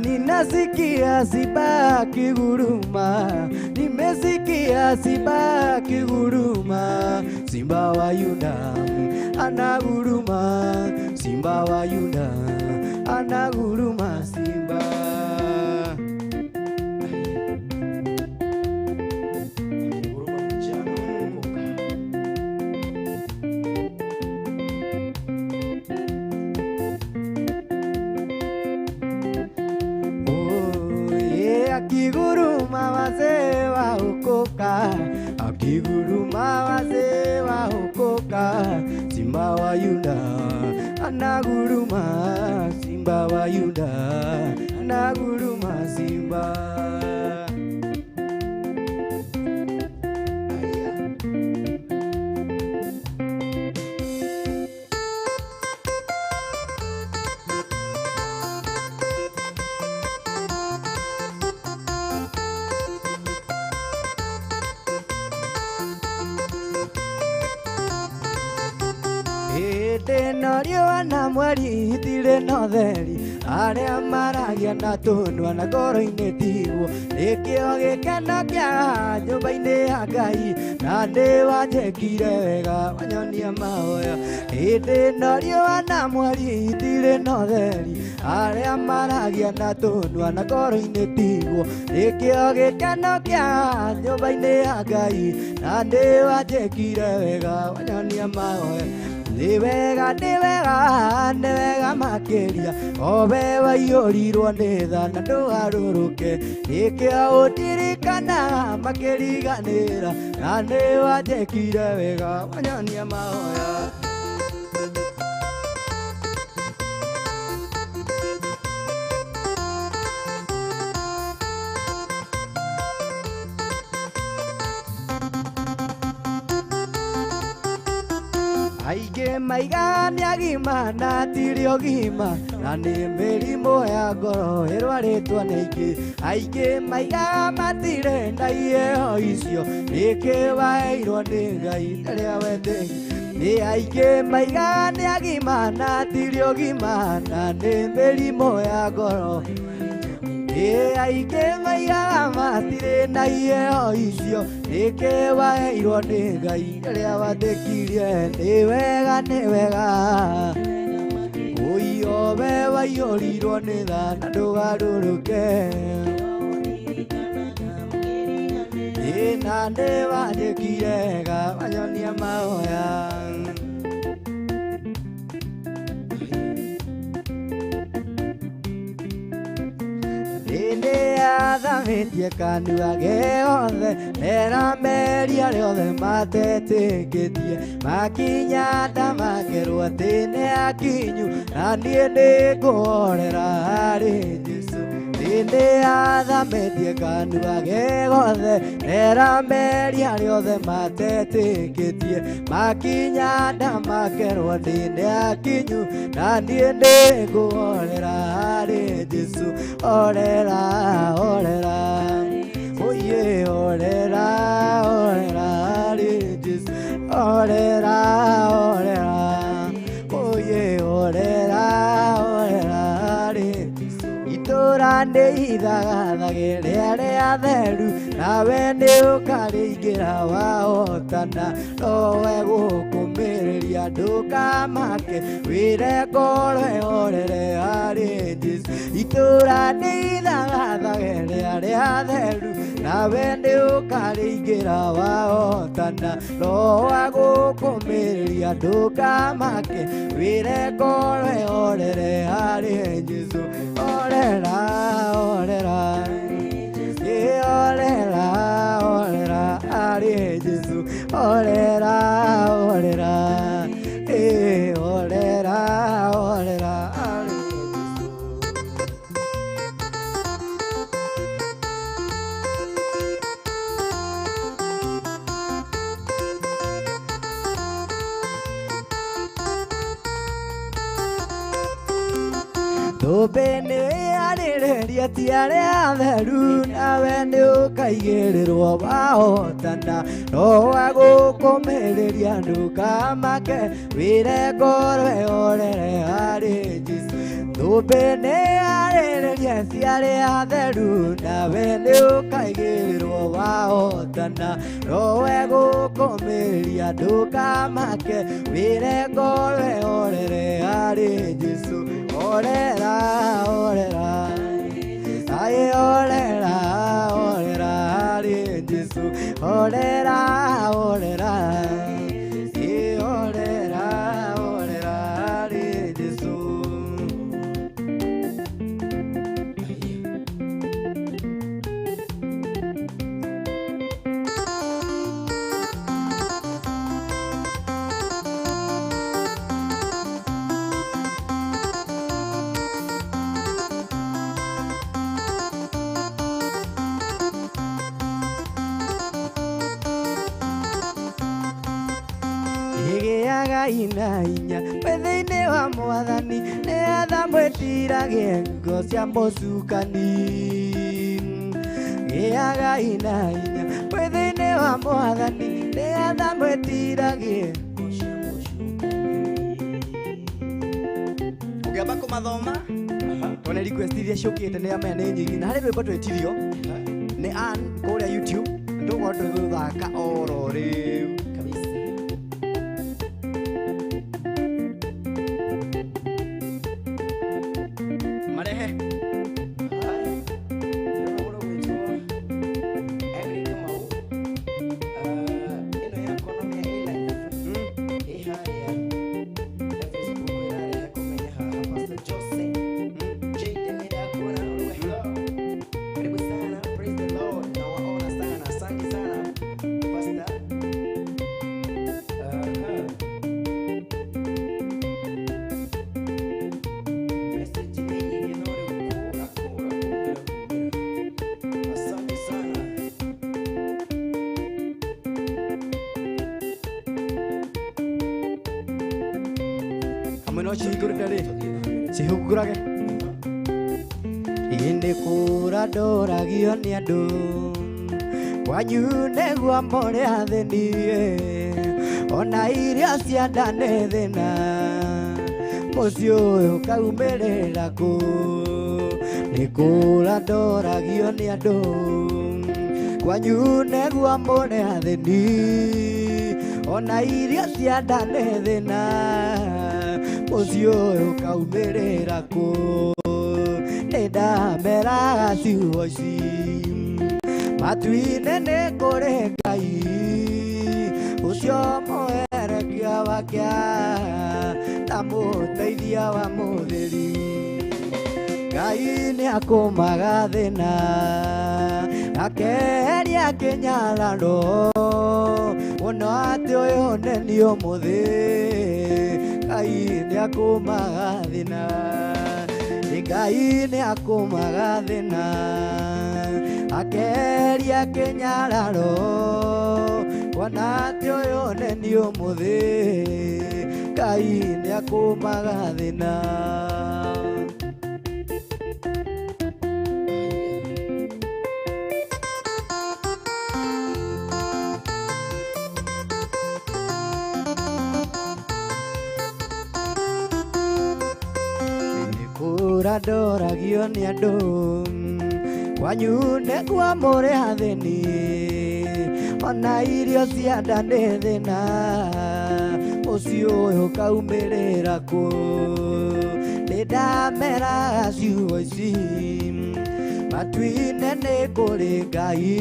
ninasikia simba kiguruma, nimesikia simba kiguruma, simba wa Yuda anaguruma, simba wa Yuda anaguruma, simba akiguruma wazee waokoka, akiguruma wazee waokoka, simba wa Yuda anaguruma, simba wa Yuda anaguruma, simba Riũa na mweri itirĩ na ũtheri, arĩa maragia na tũnua na ngoro-inĩ tigwo, nĩkĩo gĩkeno kĩa nyũmba-inĩ ya Ngai, na nĩ wanjĩkire wega wanyonia mahoya. Hĩndĩ ĩno riũa na mweri itirĩ na ũtheri, arĩa maragia na tũnua na ngoro-inĩ tigwo, nĩkĩo gĩkeno kĩa nyũmba-inĩ ya Ngai, na nĩ wanjĩkire wega wanyonia mahoya. Nĩ wega makĩria o we waiyũrirwo nĩ tha na ndũgarũrũke, nĩkĩo ũndirikana makĩriganĩra, na nĩ wanjĩkire wega wanyonia mahoya. Aingĩ maiga nĩ agima na tirĩ ũgima, na nĩ mĩrimũ ya ngoro ĩrwarĩtwo nĩ aingĩ. Aingĩ maiga matirĩ na iheo icio, nĩkĩ waheirwo nĩ Ngai rĩrĩa wendei. Nĩ aingĩ maiga nĩ agima na tirĩ ũgima, na nĩ mĩrimũ ya ngoro. Aingĩ maigaga matirĩ na iheo icio, nĩkĩ waheirwo nĩ Ngai rĩrĩa wandĩkire. Nĩ wega ũiyo we waiyũrirwo nĩ tha na ndũgarũrũke, na nĩ wandĩkire wega wanyonia mahoya. Athamĩtie kanua geothe, erameria rĩothe matetĩkĩtie, makinya nda makerwo atĩ nĩ akinyu, na niĩ nĩ ngũhorera harĩ Jesũ. inde athametie kanua ge gothe nera meria riothe mateteketie makinya ndamakerwo ndinde akinyu na niĩ ndĩngũhorera harĩ Jesu orera orera oye orera orera harĩ Jesu orera orera oye orera orera harĩ Jesu itũra ndĩithagathaga rĩrĩa theru nawe nĩũkarĩingĩra wahotana nowe gũkũmĩrĩria ndũkamake wĩre ngoro yorere harĩ Jesu itũra ndĩithagathaga rĩrĩa theru nawe nĩũkarĩingĩra wahotana nowe gũkũmĩrĩria ndũkamake wĩre ngoro yorere harĩ Jesu orera orera orera orera harĩ Jesu orera orera orera orera harĩ Tũbĩnĩ arĩrĩria ti arĩa atheru nawe nĩũkaigĩrĩrwo wahotana nowe gũkũmĩrĩria ndũkamake wĩre ngoro yorere harĩ Jesu Tũbĩnĩ arĩrĩria ti arĩa atheru nawe nĩũkaigĩrĩrwo wahotana nowe gũkũmĩrĩria ndũkamake wĩre ngoro yorere harĩ Jesu orera orera ay orera orera harĩ Jesu orera orera orera orera harĩ Jesu ina inya wethe-inĩ wa Mwathani nĩgetha mwĩtiragie ngo cia mũcukani gĩaga ina inya wethe-inĩ wa Mwathani nĩgetha mwĩtiragie ngo cia mũcukani ũngĩamba kũmathoma tondũ nĩ request iria ciũkĩte nĩ amenya nĩ nyingi na harĩ rwĩmbo twĩtirio nĩ Ann kũrĩa YouTube tũgũkorwo tũgĩthaka oro rĩu cihungurage ĩndĩ kũra ndoragio nĩ andũ kwanyu nĩguo more athĩni ona iria cia nda nĩ thĩna mũciĩ ũyũ kaumĩrĩra kũ nĩ kũra ndoragio nĩ andũ kwanyu nĩguo more athĩni ona iria cia nda nĩ thĩna mũciĩ ũyũ kaumĩrĩra kũ nĩ ndameraga ciugo ici matu-inĩ nĩ kũrĩ Ngai ũcio mwerekia wakĩa ta mũteithia wa mũtheri Ngai nĩ akũmaga thĩna akeheria kĩnyararo ona atĩ ũyũ nĩ niĩ ũmũthĩ Ngai nĩ akũmaga thĩna Ngai nĩ akũmagathĩna akeria kĩnyararo kuona atĩ ũyũ nĩ ũmũthĩ Ngai nĩ akũmagathĩna. Ndoragio nĩ andũ kwanyu nĩguo mũrĩ athĩni ona irio cia nda nĩ thĩna ũcio ũyũ kaumĩrĩra kũ nĩndameraga ciugo ici matu-inĩ nĩ kũrĩ Ngai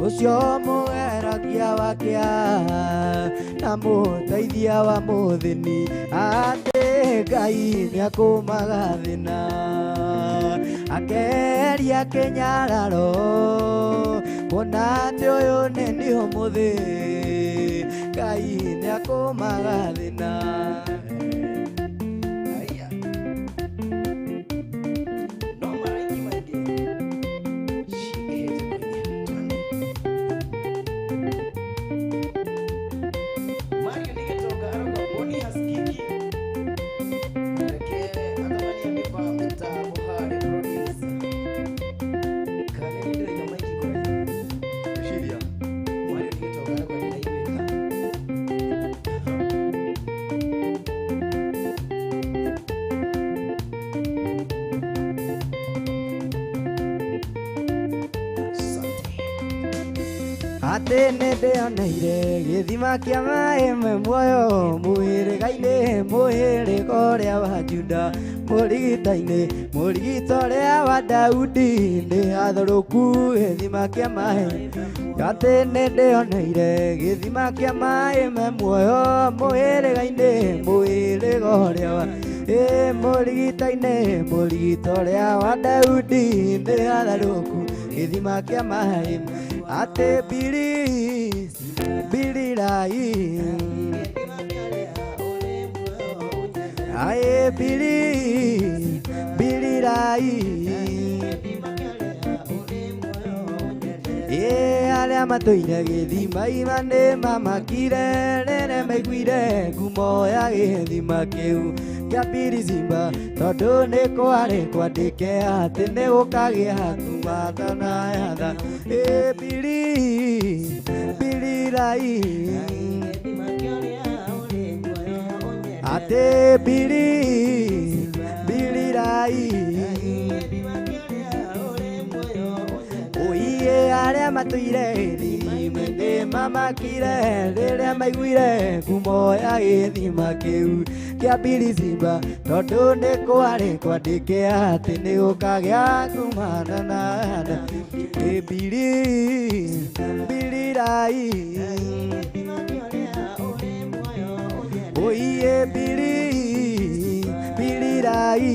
ũcio mũgeragia wa kĩeha na mũteithia wa mũthĩni atĩ Ngai nĩ akũmagathĩna akeria kĩnyararo kuona atĩ ũyũ nĩ ũmũthĩ Ngai nĩ akũmagathĩna. Atĩ nĩndĩoneire gĩthima kĩa maĩ me muoyo mũhĩrĩga-inĩ mũhĩrĩga ũrĩa wa Juda mũrigita-inĩ mũrigita ũrĩa wa Daudi nĩ hatharũku gĩthima kĩa maĩ. Atĩ nĩndĩoneire gĩthima kĩa maĩ me muoyo mũhĩrĩga-inĩ mũhĩrĩga ũrĩa wa mũrigita-inĩ mũrigita ũrĩa wa Daudi nĩ hatharũku gĩthima kĩa maĩ. Ate bilirai aye bilirai arĩa matũire gĩthima nĩ mamakire rĩrĩa maiguire ngumo ya gĩthima kĩu kĩa Birizimba tondũ nĩ kwarĩ kwandĩke atĩ nĩ gũkagĩa kumata na yatha bilirai ate bilirai oiye arĩa matũire gĩthima nĩ mamakire rĩrĩa maiguire ngumo ya gĩthima kĩu kĩa Birizimba tondũ nĩ kwarĩ kwandĩke atĩ nĩ gũkagĩa kumana na yatha bilirai oiye bilirai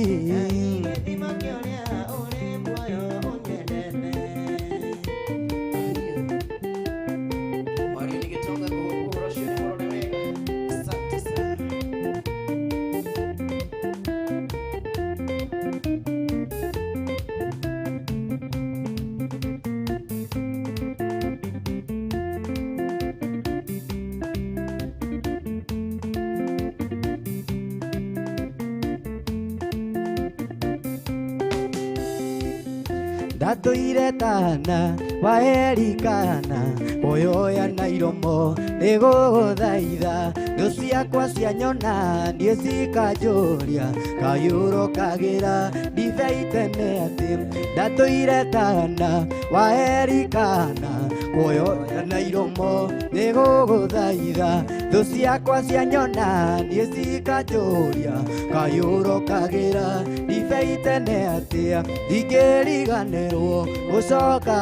Ndatuire tana waerikana oyoya na iromo nĩgũgũthaitha thũ ciakwa cianyona niĩ cikanjũria kayũrũkagĩra ndibei tene atĩ ndatuire tana waerikana oyoya na iromo nĩgũgũthaitha thũ ciakwa cianyona niĩ cikanjũria kayũrũkagĩra ndibei tene atĩa ndingĩriganĩrwo gũcoka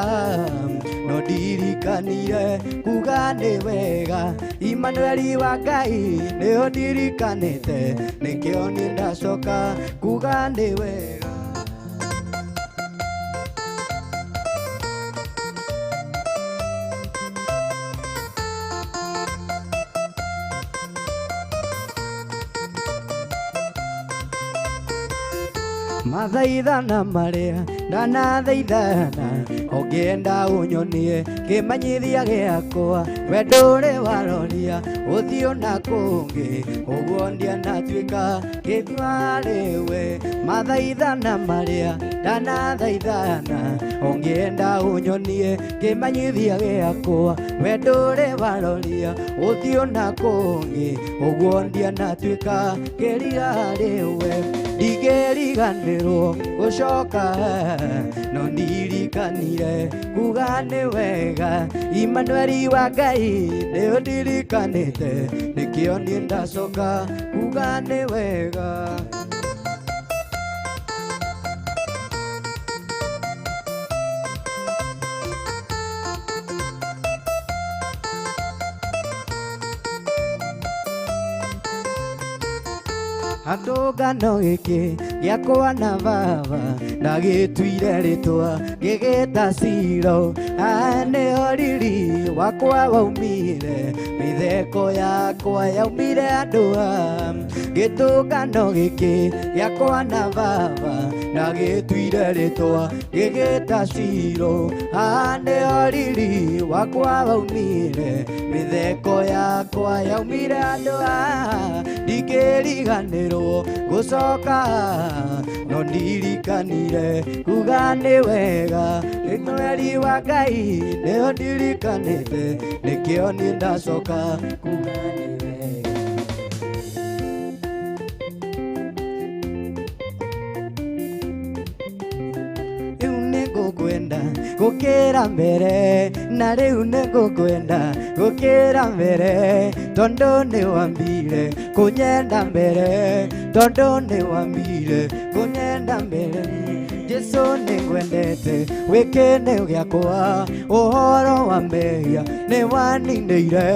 no ndirikanire kuga nĩ wega Imanueli wa Ngai nĩho ndirikanĩte nĩkĩo niĩ ndacoka kuga nĩ wega. mathaithana maria ndanathaithana ũngĩenda ũnyonie kĩmenyithia gĩakwa we ndũrĩ waroria ũthiũ na kũngĩ ũguo ndianatuĩka gĩthiĩ we mathaithana maria ndanathaithana ũngĩenda ũnyonie kĩmenyithia gĩakwa we ndũrĩ waroria ũthiũ na kũngĩ ũguo ndianatuĩka gĩthiĩ we ndigĩriganĩrwo gũcoka no ndirikanire kuga nĩ wega Immanueli wa Ngai nĩ ũndirikanĩte nĩkĩo niĩ ndacoka kuga nĩ wega Andũngano gĩkĩ gĩakwa na baba ndagĩtuire rĩtwa gĩgĩta Ciro nĩho riri wakwa waumire mĩtheko yakwa yaumire andũ gĩtũngano gĩkĩ gĩakwa na baba ndagĩtuire rĩtwa gĩgĩta Ciro nĩho riri wakwa waumire mĩtheko yakwa yaumire andũ ndingĩriganĩrwo gũcoka no ndirikanire kuga nĩ wega Immanueli wa Ngai nĩho ndirikanĩte nĩkĩo niĩ ndacoka kuga nĩ wega rĩu nĩngũkwenda gũkĩra mbere na rĩu nĩngũkwenda gũkĩra mbere tondũ nĩwambire kũnyenda mbere tondũ nĩwambire kũnyenda mbere Jesu nĩngwendete wĩkĩne gĩakwa ũhoro wa mehia nĩwaninĩire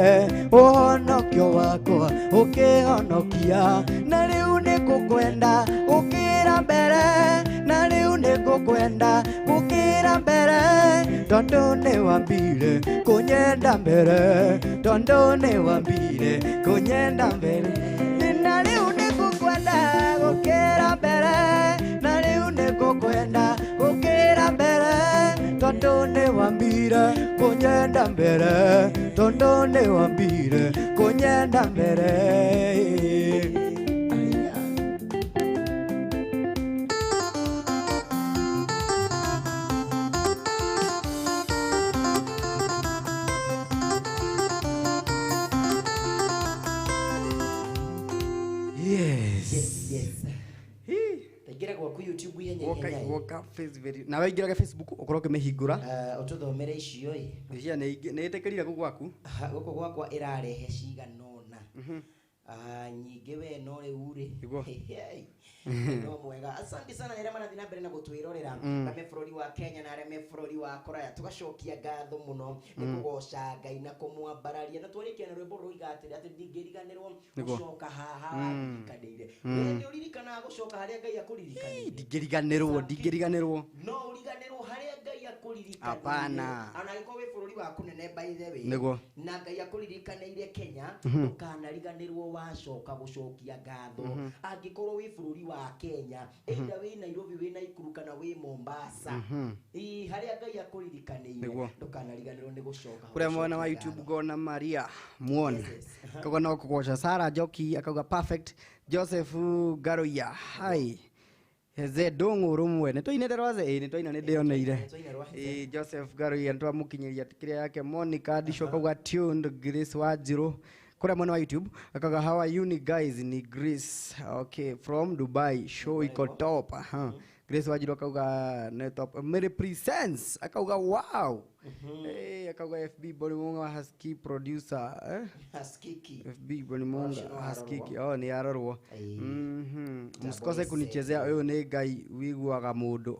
ũhonokio wakwa ũkĩhonokia na rĩu nĩngũkwenda gũkĩra mbere na rĩu nĩngũkwenda gũkĩra mbere tondũ nĩwambire kũnyenda mbere tondũ nĩwambire kũnyenda mbere na rĩu nĩngũkwenda gũkĩra mbere na rĩu nĩngũkwenda gũkĩra mbere tondũ nĩwambire kũnyenda mbere tondũ nĩwambire kũnyenda mbere woka Facebook na waingĩraga Facebook ũkorwo ũkĩmĩhingũra ũtũthomere icio cia nĩ ĩtĩkĩrire gũkũ gwakwa ĩrarehe ciganona nyingĩ we no rĩu rĩ no mwega asante sana nĩ arĩa marathiĩ na mbere na gũtwĩrorera arĩa bũrũri wa Kenya na arĩa me bũrũri wa Korea tugacokia ngatho mũno nĩ kũgoca Ngai na kũmwambararia na twarĩkia na rwĩmbo rũiga atĩ ndingĩriganĩrwo gũcoka haha ndikanĩire nĩ ũririkanaga gũcoka harĩa Ngai akũririkanĩire ndingĩriganĩrwo no ũriganĩrwo harĩa Ngai akũririkanĩire hapana ana gĩko wĩ bũrũri wa kũnene by the way nĩguo na Ngai akũririkanĩire Kenya ndũkanariganĩrwo wacoka gũcokia ngatho angĩkorwo wĩ bũrũri wa Kenya either wĩ Nairobi wĩ Nakuru kana wĩ Mombasa harĩa Ngai akũririkanĩire ndũkanariganĩrwo nĩ gũcoka kũrĩa mwena wa YouTube ngona Maria muone kauga no kũgoca Sarah Njoki akauga perfect Joseph Garoya hai Heze dongo rumwe nitwainetera ze nitwaina nĩ ndĩoneire Joseph Garoya ntwamũkinyĩria kĩrĩa yake Monica Disho kauga tuned Grace Wanjiru kũrĩa mwena wa YouTube akauga how are you guys ni Grace okay from Dubai show iko top Grace Wanjiru akauga ne top Mary Presence akauga wow akauga FB Bonimunga Husky producer FB Bonimunga Husky ni arorwo msikose kunichezea wewe ni Ngai wiguaga mundu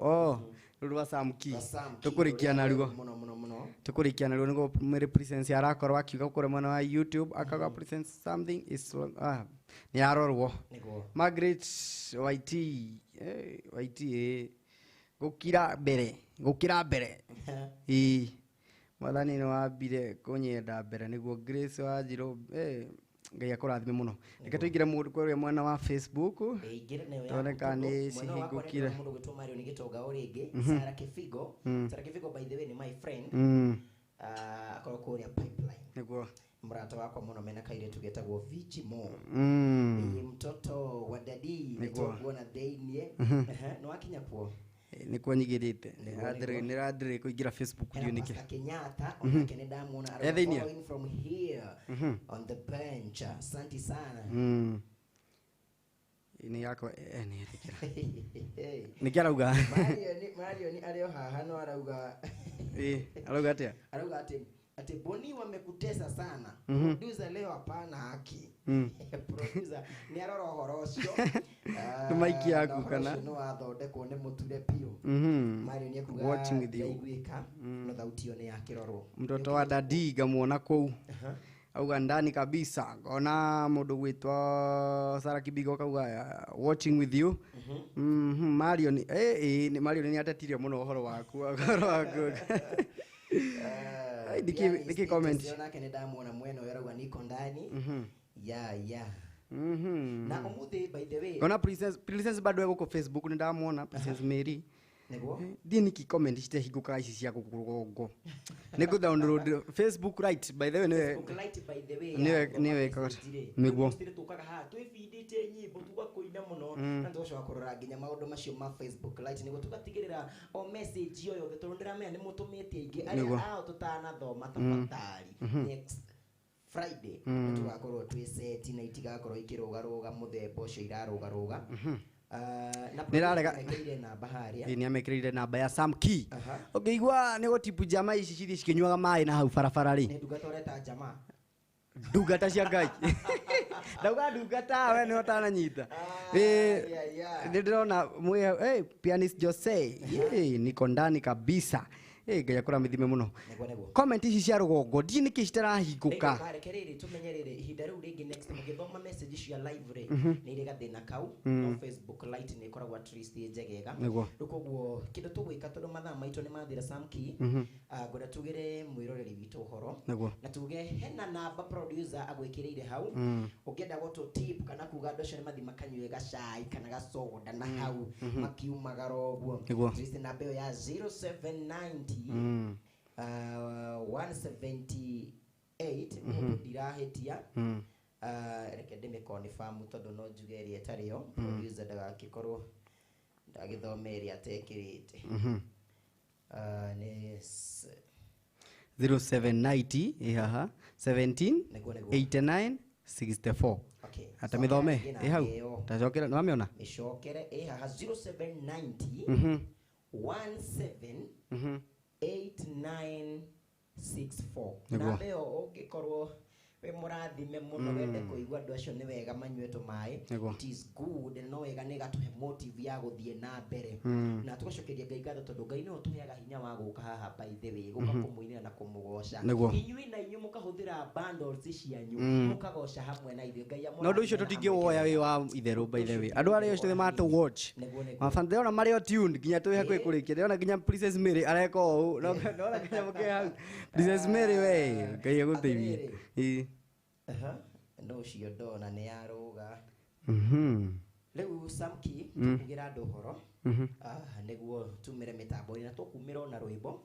rwa Samki tukurikiana ruo tukurikiana ruo ngo Mary Presence arakorwo akiuga kũrĩa mwena wa YouTube akauga presence something is ni arorwo Margaret Waiti gukira mbere mwathani no wambire kunyenda mbere niguo Grace Wanjiru ngai akurathime muno reke tuingire mundu kwa mwena wa Facebook toneka ni cihingukire mundu gwitwo Mario ni gitonga uringi Sarah Kifigo Sarah Kifigo by the way ni my friend akoro kuria pipeline niguo mrata wakwa muno mena kaire tugetagwo Vichimo ni mtoto wa dadi niguo kuona theinie no akinya kuo nikuo nyigirite ni radire kuingira Facebook dio niki Kenyatta ona Canada muona following from here on the bench asante sana ini yako ni thikira nikirauga Mario ni alio haha no arauga arauga atia ati Boni wamekutesa sana producer leo hapana haki producer ni aroro horocio maiki yaku kana no athondekwo ni muture pio Mario ni akuga watching with you igwika no thauti one ya kiroro mtoto wa dadi gamuona kou auga ndani kabisa ngona mundu gwitwa Sarah Kibigo kauga watching with you Mario ni ni Mario ni atetirie muno horo waku Diki comment siona Canada muona mweno yaragwa niko ndani na umuthi by the way ngona princess bado yako Facebook ni ndamuona Princess Mary nego dini ki comment cite higuka ici cia gukurugongo nego download Facebook right by the way Facebook right by the way niwe niguo tukaga ha twifindite nyimbo tugakoina muno na tucoka kurora nginya maundu macio ma Facebook right nego tugatigirira o message yo yothe turundira me ni mutumite ingi aria tutana thoma tafatari next Friday tugakorwo twi set na itigakorwo ikirugaruga muthemba ucio irarugaruga nirarega na baharia ni amekirire namba ya Sam Key ukiigua nego tipu jamaa ici cithi cikinyuaga mai na hau barabara ri ni ndugatoreta jamaa ndungata cia ngai ndauga ndungata we ni utananyita ndirona mwe pianist Jose niko ndani kabisa ngai akora mithime muno comment ici cia rugongo ndi niki citarahingũka marekerere tumenyerere ihinda riu ringi next mugithoma message cia live ri ni iri gathina kau no Facebook light ni koragwo at least njegega rukoguo kindu tugwika tondu mathaa maitu ni mathira Sam Key ngora tugire mwiroreri witu horo na tuge hena namba producer agwikirire hau ukienda goto tip kana kuga ndocio ni mathi makanywe gacai kana gacoda na hau makiumagara oguo just namba ya 0790 178 ndirahetia reke ndime confirm tondu no njugerie etario producer ndagakikorwo ndagithomeria atekirite ni 0790 haha 17 89 64 atamithome hau tacokera no amiona icokere haha 0790 17 8964 na beo ugikorwo we murathime muno wende kuigwa andu acio ni wega manyweto mai it is good no wega ni gatuhe motive ya guthie na mbere na tugacokeria ngai ngatho tondu ngai no tuheaga hinya wa guka haha by the way guka kumuinira na kumugoca inyui na inyu mukahuthira bundles cianyu mukagoca hamwe na ithuĩ ngai amwe no ndu icio tutingĩwoya wi wa itheru by the way andu aria cio matu watch mafande ona mario tuned nginya twi hakuhi kurikia ona nginya Princess Mary areka ũũ no nginya muke hau Princess Mary we ngai aguteithie no cio ndona ni yaruga riu Sam Key tukugira andu horo niguo tumire mitambo-ini na tukumira na rwimbo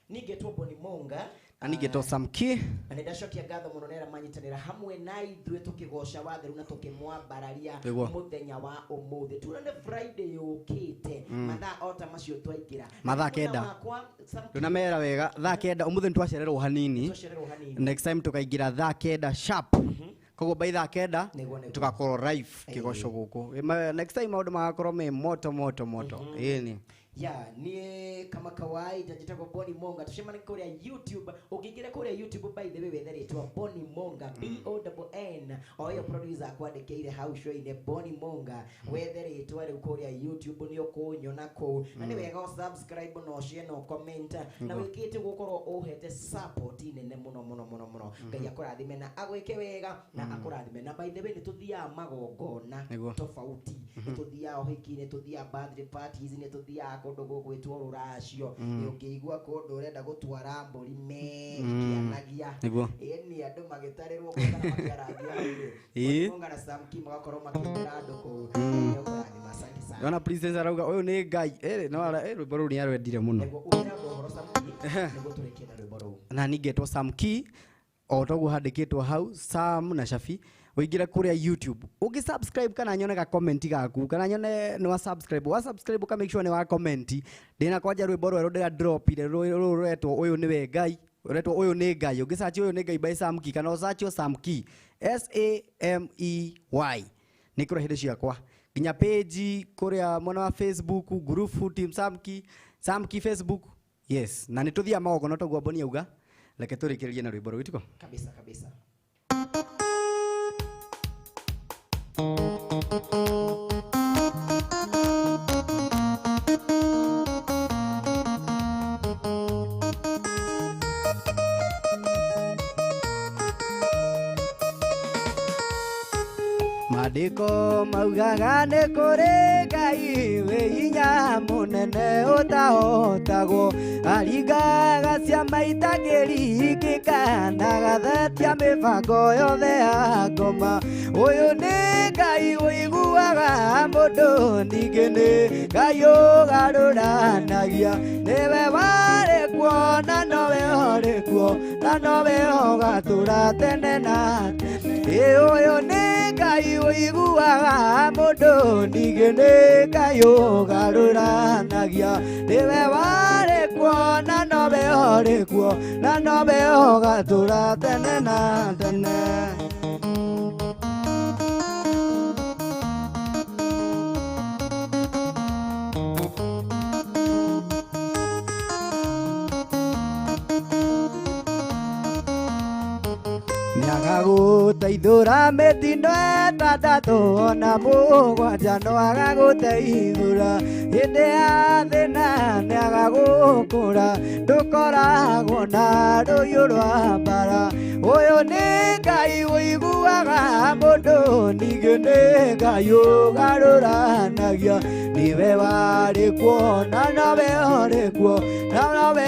ninge tu Boni Monga ninge to Sam Key na ndacokia ngatho muno nera manyitanira hamwe na ithuĩ tukigoca watheru na tukimwambararia muthenya wa umuthi turane Friday yukite mathaa ota macio twaingira mathaa kenda tuna mera wega thaa kenda umuthi ntwacererwo hanini next time tukaingira thaa kenda sharp kogo by thaa kenda tugakorwo live kigoco guku next time maundu magakorwo me moto ini ni kama kawaida jitako Boni Monga tushimane kuria YouTube ukiingira kuria YouTube by the way wetherĩtwo Boni Monga BONN oyo producer akwandĩkĩire hau show-inĩ Boni Monga wetherĩtwo rĩu kuria YouTube ni ukunyona ku na ni wega subscribe no share no comment na wikite gukorwo uhete support nene muno ngai akũrathime na agwĩke wega na akũrathime na by the way ni tuthiaga magongona tofauti ni tuthiaga ũhiki ni tuthiaga birthday parties ni tuthiaga kundu gugwitwo ruracio ungiigua kundu urenda gutwara mburi kianagia ni andu magitarirwo kana makiaragia ngana samki magakorwo makitira andu ku Yona princess arauga uyu ni ngai no rwimbo ru ni arwendire muno na ningetwo Samki o toguo handikitwo hau Sam na Shafi uingira kuria YouTube ugisubscribe kana nyone ka comment gaku kana nyone no subscribe ka make sure ni wa comment ndina kwanja rwimbo rweru ndira drop ile rwetwo uyu niwe ngai uretwo uyu ni ngai ugisearch uyu ni ngai by Samki kana usearch Samki SAMEY nikura hinde ciakwa ginya page kuria mwana wa Facebook group team Samki Facebook yes na nituthia maogo no toguo Boni auga leke turikiririe na rwimbo rwitiko kabisa kabisa Madiko maugaga nĩ kũrĩ Ngai wĩ hinya mũnene ũtahotagwo aringaga ciama itangĩringĩka na gathetia mĩbango yothe ya ngoma ũyũ nĩ Ngai ũiguaga mũndũ ningĩ nĩ Ngai ũgarũranagia nĩwe warĩ kuo na nowe ũrĩ kuo na nowe ũgatũra tene na tene ũyũ nĩ Ngai ũiguaga mũndũ ningĩ nĩ Ngai ũgarũranagia nĩwe warĩ kuo na nowe ũrĩ kuo na nowe ũgatũra tene na tene Agagũteithũra mĩtino ĩtandatũ ona mũgwanja no agagũteithũra hĩndĩ ya thĩna nĩ agagũkũra ndũkoragwo na rũhiũ rwa mbara ũyũ nĩ Ngai ũiguaga mũndũ ningĩ nĩ Ngai ũgarũranagia nĩwe warĩ kuo na nowe ũrĩ kuo na nowe